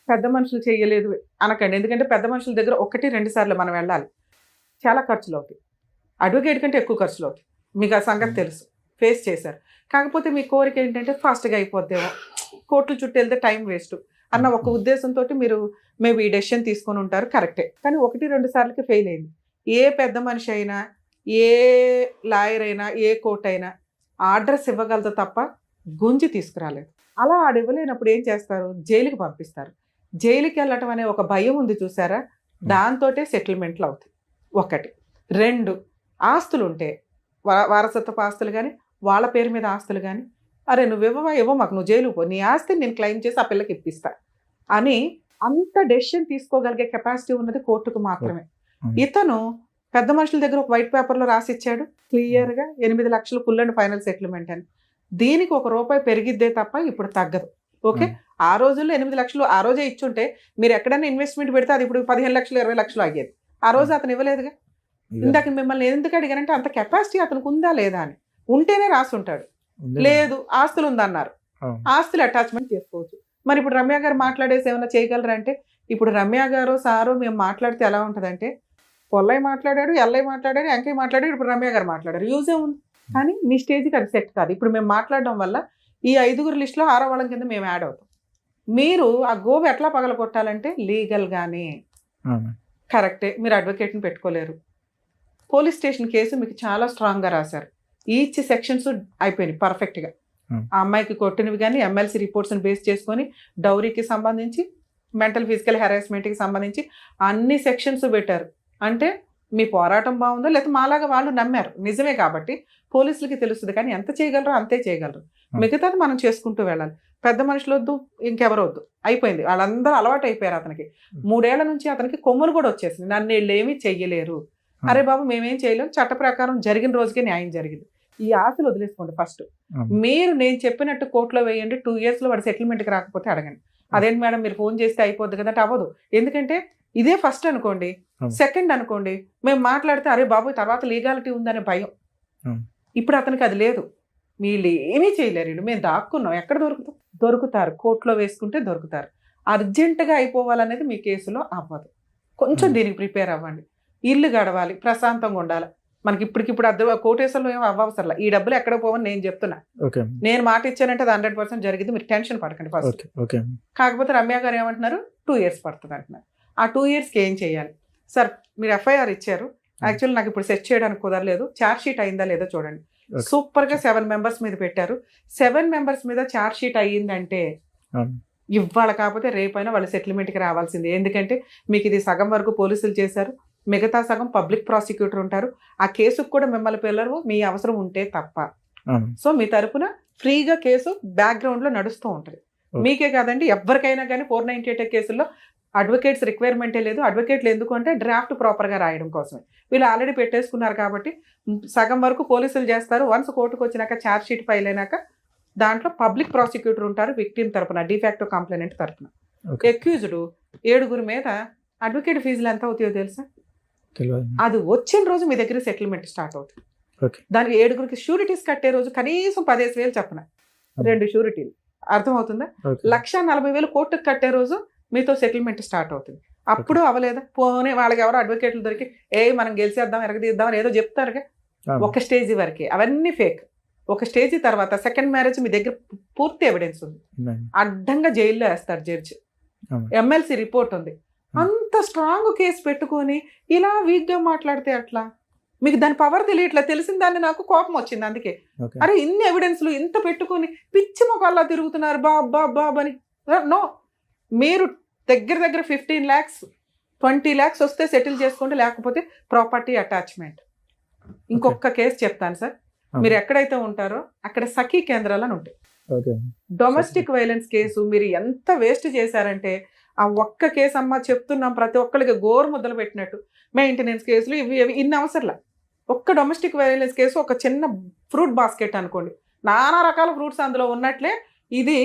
D: పెద్ద మనుషులు చేయలేదు అనకండి, ఎందుకంటే పెద్ద మనుషుల దగ్గర 1-2 సార్లు మనం వెళ్ళాలి, చాలా ఖర్చులు అవుతాయి. అడ్వకేట్ కంటే ఎక్కువ ఖర్చులు అవుతాయి, మీకు ఆ సంగతి తెలుసు, ఫేస్ చేశారు. కాకపోతే మీ కోరిక ఏంటంటే ఫాస్ట్గా అయిపోద్దేమో, కోర్టుల చుట్టూ వెళ్తే టైం వేస్ట్ అన్న ఒక ఉద్దేశంతో మీరు మేబీ ఈ డెసిషన్ తీసుకొని ఉంటారు, కరెక్టే. కానీ 1-2 సార్లకి ఫెయిల్ అయింది. ఏ పెద్ద మనిషి అయినా, ఏ లాయర్ అయినా, ఏ కోర్టు అయినా ఆర్డర్స్ ఇవ్వగలదు తప్ప గుంజి తీసుకురాలేదు. అలా ఇవ్వలేనప్పుడు ఏం చేస్తారు? జైలుకి పంపిస్తారు. జైలుకి వెళ్ళటం అనే ఒక భయం ఉంది చూసారా, దాంతోటే సెటిల్మెంట్లు అవుతాయి. 1. 2, ఆస్తులు ఉంటే వారసత్వపు ఆస్తులు కానీ వాళ్ళ పేరు మీద ఆస్తులు కానీ, అరే నువ్వు ఇవ్వ మాకు, నువ్వు జైలు పో, నీ ఆస్తిని నేను క్లెయిమ్ చేసి ఆ పిల్లకి ఇప్పిస్తా అని అంత డెసిషన్ తీసుకోగలిగే కెపాసిటీ ఉన్నది కోర్టుకు మాత్రమే. ఇతను పెద్ద మనుషుల దగ్గర ఒక వైట్ పేపర్లో రాసి ఇచ్చాడు క్లియర్గా 8 లక్షలు ఫుల్ అండ్ ఫైనల్ సెటిల్మెంట్ అని. దీనికి ₹1 పెరిగిద్దే తప్ప ఇప్పుడు తగ్గదు. ఓకే, ఆ రోజుల్లో 8 లక్షలు ఆ రోజే ఇచ్చుంటే మీరు ఎక్కడైనా ఇన్వెస్ట్మెంట్ పెడితే అది ఇప్పుడు 15 లక్షలు 20 లక్షలు అయ్యేది. ఆ రోజు అతను ఇవ్వలేదుగా. ఇందాక మిమ్మల్ని ఎందుకు అడిగానంటే అంత కెపాసిటీ అతనికి ఉందా లేదా అని. ఉంటేనే రాసి ఉంటాడు, లేదు ఆస్తులు ఉందన్నారు, ఆస్తులు అటాచ్మెంట్ చేసుకోవచ్చు. మరి ఇప్పుడు రమ్య గారు మాట్లాడేసి ఏమైనా చేయగలరా అంటే, ఇప్పుడు రమ్య గారు సారు మేము మాట్లాడితే ఎలా ఉంటుందంటే, పొల్లయ్య మాట్లాడాడు, ఎల్లయ్య మాట్లాడాడు, వెంకయ్య మాట్లాడాడు, ఇప్పుడు రమ్య గారు మాట్లాడారు, యూజే ఉంది. కానీ మీ స్టేజ్కి అది సెట్ కాదు. ఇప్పుడు మేము మాట్లాడడం వల్ల ఈ 5 లిస్టులో 6వ వాళ్ళం కింద మేము యాడ్ అవుతాం. మీరు ఆ గోబు ఎట్లా పగలగొట్టాలంటే లీగల్గానే కరెక్టే. మీరు అడ్వకేట్ని పెట్టుకోలేరు. పోలీస్ స్టేషన్ కేసు మీకు చాలా స్ట్రాంగ్గా రాశారు, ఈచ్ సెక్షన్స్ అయిపోయినాయి పర్ఫెక్ట్గా. ఆ అమ్మాయికి కొట్టినవి కానీ ఎమ్మెల్సీ రిపోర్ట్స్ని బేస్ చేసుకొని డౌరీకి సంబంధించి, మెంటల్ ఫిజికల్ హెరాస్మెంట్కి సంబంధించి అన్ని సెక్షన్స్ పెట్టారు. అంటే మీ పోరాటం బాగుందో లేకపోతే మాలాగా వాళ్ళు నమ్మారు, నిజమే కాబట్టి పోలీసులకి తెలుస్తుంది. కానీ ఎంత చేయగలరో అంతే చేయగలరు, మిగతాది మనం చేసుకుంటూ వెళ్ళాలి. పెద్ద మనుషులు వద్దు, ఇంకెవరు వద్దు, అయిపోయింది. వాళ్ళందరూ అలవాటు అయిపోయారు అతనికి. 3 ఏళ్ల నుంచి అతనికి కొమ్ములు కూడా వచ్చేసింది, నన్ను వీళ్ళు ఏమీ చెయ్యలేరు, అరే బాబు మేమేం చేయలేము, చట్ట ప్రకారం జరిగిన రోజుకే న్యాయం జరిగింది. ఈ ఆశలు వదిలేసుకోండి. ఫస్ట్ మీరు నేను చెప్పినట్టు కోర్టులో వేయండి, 2 ఇయర్స్లో వాడు సెటిల్మెంట్కి రాకపోతే అడగండి. అదేంటి మేడం మీరు ఫోన్ చేస్తే అయిపోద్ది కదా, అవ్వదు. ఎందుకంటే ఇదే ఫస్ట్ అనుకోండి, సెకండ్ అనుకోండి మేము మాట్లాడితే అరే బాబు తర్వాత లీగాలిటీ ఉందనే భయం. ఇప్పుడు అతనికి అది లేదు, వీళ్ళు ఏమీ చేయలేరు, మేము దాక్కున్నాం, ఎక్కడ దొరుకుతారు, కోర్టులో వేసుకుంటే దొరుకుతారు. అర్జెంటుగా అయిపోవాలనేది మీ కేసులో అవ్వదు. కొంచెం దీనికి ప్రిపేర్ అవ్వండి. ఇల్లు గడవాలి, ప్రశాంతంగా ఉండాలి. మనకి ఇప్పటికిప్పుడు కోటేశ్వరంలో ఏమో అవ్వవసరలా, ఈ డబ్బులు ఎక్కడ పోవని నేను చెప్తున్నా. నేను మాట ఇచ్చానంటే అది 100% జరిగింది, మీరు టెన్షన్ పడకండి ఫస్ట్. కాకపోతే రమ్య గారు ఏమంటున్నారు, 2 ఇయర్స్ పడుతుంది అంటున్నారు. ఆ 2 ఇయర్స్కి ఏం చేయాలి సార్? మీరు FIR ఇచ్చారు, యాక్చువల్లీ నాకు ఇప్పుడు సెట్ చేయడానికి కుదరలేదు, ఛార్జ్ షీట్ అయిందా లేదో చూడండి. సూపర్గా 7 మెంబర్స్ మీద పెట్టారు. 7 మెంబర్స్ మీద ఛార్జ్ షీట్ అయ్యిందంటే ఇవాళ కాకపోతే రేపైనా వాళ్ళు సెటిల్మెంట్కి రావాల్సిందే. ఎందుకంటే మీకు ఇది సగం వరకు పోలీసులు చేశారు, మిగతా సగం పబ్లిక్ ప్రాసిక్యూటర్ ఉంటారు. ఆ కేసుకు కూడా మిమ్మల్ని పిల్లరు మీ అవసరం ఉంటే తప్ప. సో మీ తరపున ఫ్రీగా కేసు బ్యాక్గ్రౌండ్లో నడుస్తూ ఉంటుంది. మీకే కాదండి, ఎవరికైనా కానీ 498 కేసుల్లో అడ్వకేట్స్ రిక్వైర్మెంటే లేదు. అడ్వకేట్లు ఎందుకు అంటే డ్రాఫ్ట్ ప్రాపర్గా రాయడం కోసమే. వీళ్ళు ఆల్రెడీ పెట్టేసుకున్నారు కాబట్టి సగం వరకు పోలీసులు చేస్తారు. వన్స్ కోర్టుకు వచ్చినాక ఛార్జ్ షీట్ ఫైల్ అయినాక దాంట్లో పబ్లిక్ ప్రాసిక్యూటర్ ఉంటారు, విక్టిమ్ తరపున, డిఫాక్టో కంప్లైనెంట్ తరపున. ఎక్యూజ్డ్ 7 మీద అడ్వకేట్ ఫీజులు ఎంత అవుతాయో తెలుసా? అది వచ్చిన రోజు మీ దగ్గర సెటిల్మెంట్ స్టార్ట్ అవుతుంది. దానికి 7 షూరిటీస్ కట్టే రోజు కనీసం 15,000 చెప్పిన 2 షూరిటీలు, అర్థమవుతుందా? 1,40,000 కోర్టుకు కట్టే రోజు మీతో సెటిల్మెంట్ స్టార్ట్ అవుతుంది. అప్పుడు అవ్వలేదా? పోనీ వాళ్ళకి ఎవరో అడ్వకేట్లు దొరికి మనం గెలిచేద్దాం ఎరగదీద్దాం అని ఏదో చెప్తారుగా, ఒక స్టేజ్ వరకే, అవన్నీ ఫేక్. ఒక స్టేజ్ తర్వాత సెకండ్ మ్యారేజ్ మీ దగ్గర పూర్తి ఎవిడెన్స్ ఉంది, అడ్డంగా జైల్లో వేస్తాడు జడ్జి, ఎమ్మెల్సీ రిపోర్ట్ ఉంది. అంత స్ట్రాంగ్ కేసు పెట్టుకొని ఇలా వీక్ గా మాట్లాడితే అట్లా? మీకు దాని పవర్ తెలియట్లా, తెలిసిన దాన్ని నాకు కోపం వచ్చింది. అందుకే అరే ఇన్ని ఎవిడెన్స్లు ఇంత పెట్టుకొని పిచ్చి మొక్కల్లా తిరుగుతున్నారు బాబ్ అని. నో, మీరు దగ్గర 15 lakhs 20 lakhs వస్తే సెటిల్ చేసుకోండి, లేకపోతే ప్రాపర్టీ అటాచ్మెంట్. ఇంకొక కేసు చెప్తాను సార్, మీరు ఎక్కడైతే ఉంటారో అక్కడ సఖీ కేంద్రాలు అని ఉంటాయి. డొమెస్టిక్ వైలెన్స్ కేసు మీరు ఎంత వేస్ట్ చేశారంటే, ఆ ఒక్క కేసు అమ్మ చెప్తున్నాం ప్రతి ఒక్కరికి గోరు ముద్దలు పెట్టినట్టు. మెయింటెనెన్స్ కేసులు ఇవి ఇన్ని అవసరంలా. ఒక్క డొమెస్టిక్ వైలెన్స్ కేసు, ఒక చిన్న ఫ్రూట్ బాస్కెట్ అనుకోండి, నానా రకాల ఫ్రూట్స్ అందులో ఉన్నట్లే ఇది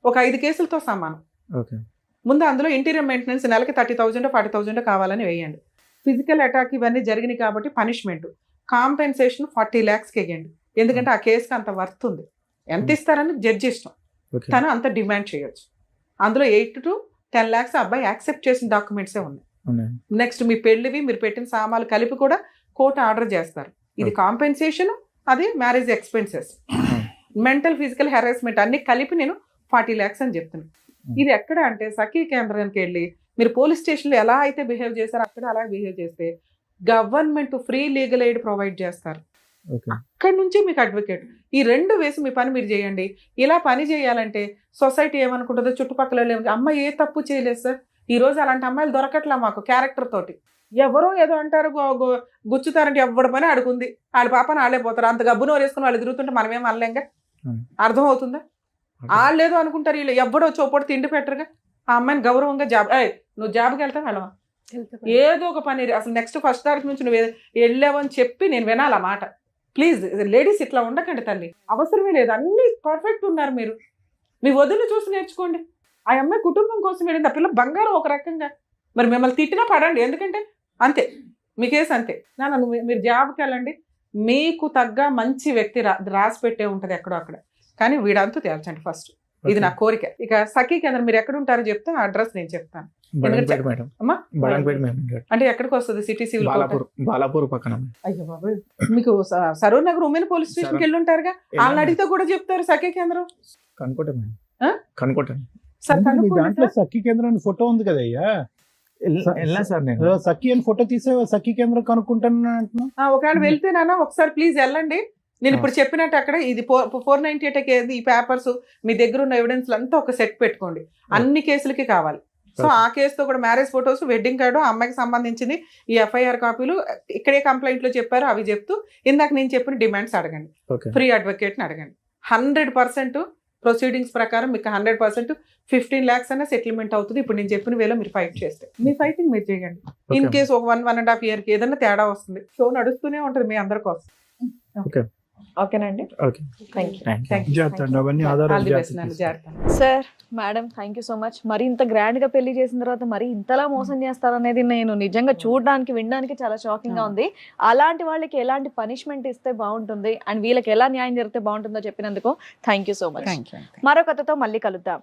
D: ఒక 5 కేసులతో సమానం. ముందు అందులో ఇంటీరియర్ మెయింటెనెన్స్ నెలకి 30,000 40,000 కావాలని వేయండి. ఫిజికల్ అటాక్ ఇవన్నీ జరిగినాయి కాబట్టి పనిష్మెంట్ కాంపెన్సేషన్ 40 lakhs వేయండి. ఎందుకంటే ఆ కేసుకి అంత వర్త్ ఉంది. ఎంత ఇస్తారని జడ్జి ఇష్టం, తను అంత డిమాండ్ చేయొచ్చు. అందులో 8 to 10 lakhs అబ్బాయి యాక్సెప్ట్ చేసిన డాక్యుమెంట్సే ఉన్నాయి. నెక్స్ట్ మీ పెళ్లివి మీరు పెట్టిన సామాన్లు కలిపి కూడా కోర్టు ఆర్డర్ చేస్తారు. ఇది కాంపెన్సేషన్, అది marriage expenses, mental physical harassment అన్ని కలిపి నేను 40 lakhs అని చెప్తున్నాను. ఇది ఎక్కడ అంటే సఖీ కేంద్రానికి వెళ్ళి మీరు పోలీస్ స్టేషన్లో ఎలా అయితే బిహేవ్ చేస్తారో అక్కడ అలా బిహేవ్ చేస్తే government free legal aid provide చేస్తారు. అక్కడి నుంచి మీకు అడ్వకేట్. ఈ 2 వేసి మీ పని మీరు చేయండి. ఇలా పని చేయాలంటే సొసైటీ ఏమనుకుంటుందో, చుట్టుపక్కల అమ్మాయి ఏ తప్పు చేయలేదు సార్, ఈ రోజు అలాంటి అమ్మాయిలు దొరకట్లా మాకు క్యారెక్టర్ తోటి. ఎవరో ఏదో అంటారు గుచ్చుతారంటే ఎవరి పని అడుగుంది, వాళ్ళ పాపని వాళ్ళే పోతారు. అంత గబ్బును వేసుకుని వాళ్ళు తిరుగుతుంటే మనమేం అనలేంగా. అర్థం అవుతుందా? వాళ్ళు ఏదో అనుకుంటారు, వీళ్ళు ఎవడో చోపడు తిండి పెట్టరుగా. ఆ అమ్మాయిని గౌరవంగా నువ్వు జాబ్కి వెళ్తావు వెళ్ళవా, ఏదో ఒక పని. అసలు నెక్స్ట్ 1st తారీఖు నుంచి నువ్వు వెళ్ళావని చెప్పి నేను వినాలి ఆ మాట. ప్లీజ్ లేడీస్ ఇట్లా ఉండకండి తల్లి, అవసరమే లేదు. అన్ని పర్ఫెక్ట్ ఉన్నారు మీరు, మీ వదిలి చూసి నేర్చుకోండి. ఆ అమ్మాయి కుటుంబం కోసం వెళ్ళింది, ఆ పిల్ల బంగారం ఒక రకంగా. మరి మిమ్మల్ని తిట్టినా పడండి, ఎందుకంటే అంతే మీ కేసు అంతే. మీరు జాబ్కి వెళ్ళండి, మీకు తగ్గ మంచి వ్యక్తి రాసి పెట్టే ఉంటుంది ఎక్కడో అక్కడ. కానీ వీడంతా తేల్చండి ఫస్ట్, ఇది నా కోరిక. ఇక సఖీ కేంద్రం మీరు ఎక్కడ ఉంటారో చెప్తే ఆ అడ్రస్ నేను చెప్తాను. అంటే ఎక్కడికి వస్తుంది? సిటీ సివిల్
C: బాలాపూర్ పక్కన.
B: అయ్యో బాబు, మీకు సరూర్ నగర్ ఉమెన్ పోలీస్ స్టేషన్కి వెళ్ళి ఉంటారుగా, వాళ్ళని అడిగితే కూడా చెప్తారు సఖీ కేంద్రం.
E: దాంట్లో సఖీ కేంద్రం ఫోటో ఉంది కదయ్యా,
C: సార్ నేను
E: సఖీ అని ఫోటో తీసే సఖీ కేంద్రం కనుక్కుంటాను అంటున్నా.
B: ఒకవేళ వెళ్తేనా ఒకసారి ప్లీజ్ వెళ్ళండి. నేను ఇప్పుడు చెప్పినట్టు అక్కడ ఇది 498 ఈ పేపర్స్ మీ దగ్గర ఉన్న ఎవిడెన్స్ అంతా ఒక సెట్ పెట్టుకోండి, అన్ని కేసులకి కావాలి. సో ఆ కేసుతో కూడా మ్యారేజ్ ఫొటోస్, వెడ్డింగ్ కార్డు, అమ్మాయికి సంబంధించింది, ఈ FIR కాపీలు, ఇక్కడే కంప్లైంట్ లో చెప్పారు అవి చెప్తూ ఇందాక నేను చెప్పిన డిమాండ్స్ అడగండి, ఫ్రీ అడ్వకేట్ని అడగండి. 100% ప్రొసీడింగ్స్ ప్రకారం మీకు 100% 15 lakhs అనే సెటిల్మెంట్ అవుతుంది. ఇప్పుడు నేను చెప్పిన వేలో మీరు ఫైట్ చేస్తే మీ ఫైటింగ్ మీరు చేయండి. ఇన్ కేసు ఒక 1.5 year కి ఏదైనా తేడా వస్తుంది, షో నడుస్తూనే ఉంటుంది మీ అందరి కోసం.
A: ఓకేనండి. Sir, madam, thank you so much. మరి ఇంత గ్రాండ్ గా పెళ్లి చేసిన తర్వాత మరి ఇంతలా మోసం చేస్తారనేది నేను నిజంగా చూడడానికి వినడానికి చాలా షాకింగ్ గా ఉంది. అలాంటి వాళ్ళకి ఎలాంటి పనిష్మెంట్ ఇస్తే బాగుంటుంది అండ్ వీళ్ళకి ఎలా న్యాయం జరిగితే బాగుంటుందో చెప్పినందుకు థ్యాంక్ యూ సో మచ్. మరో కథతో మళ్ళీ కలుద్దాం.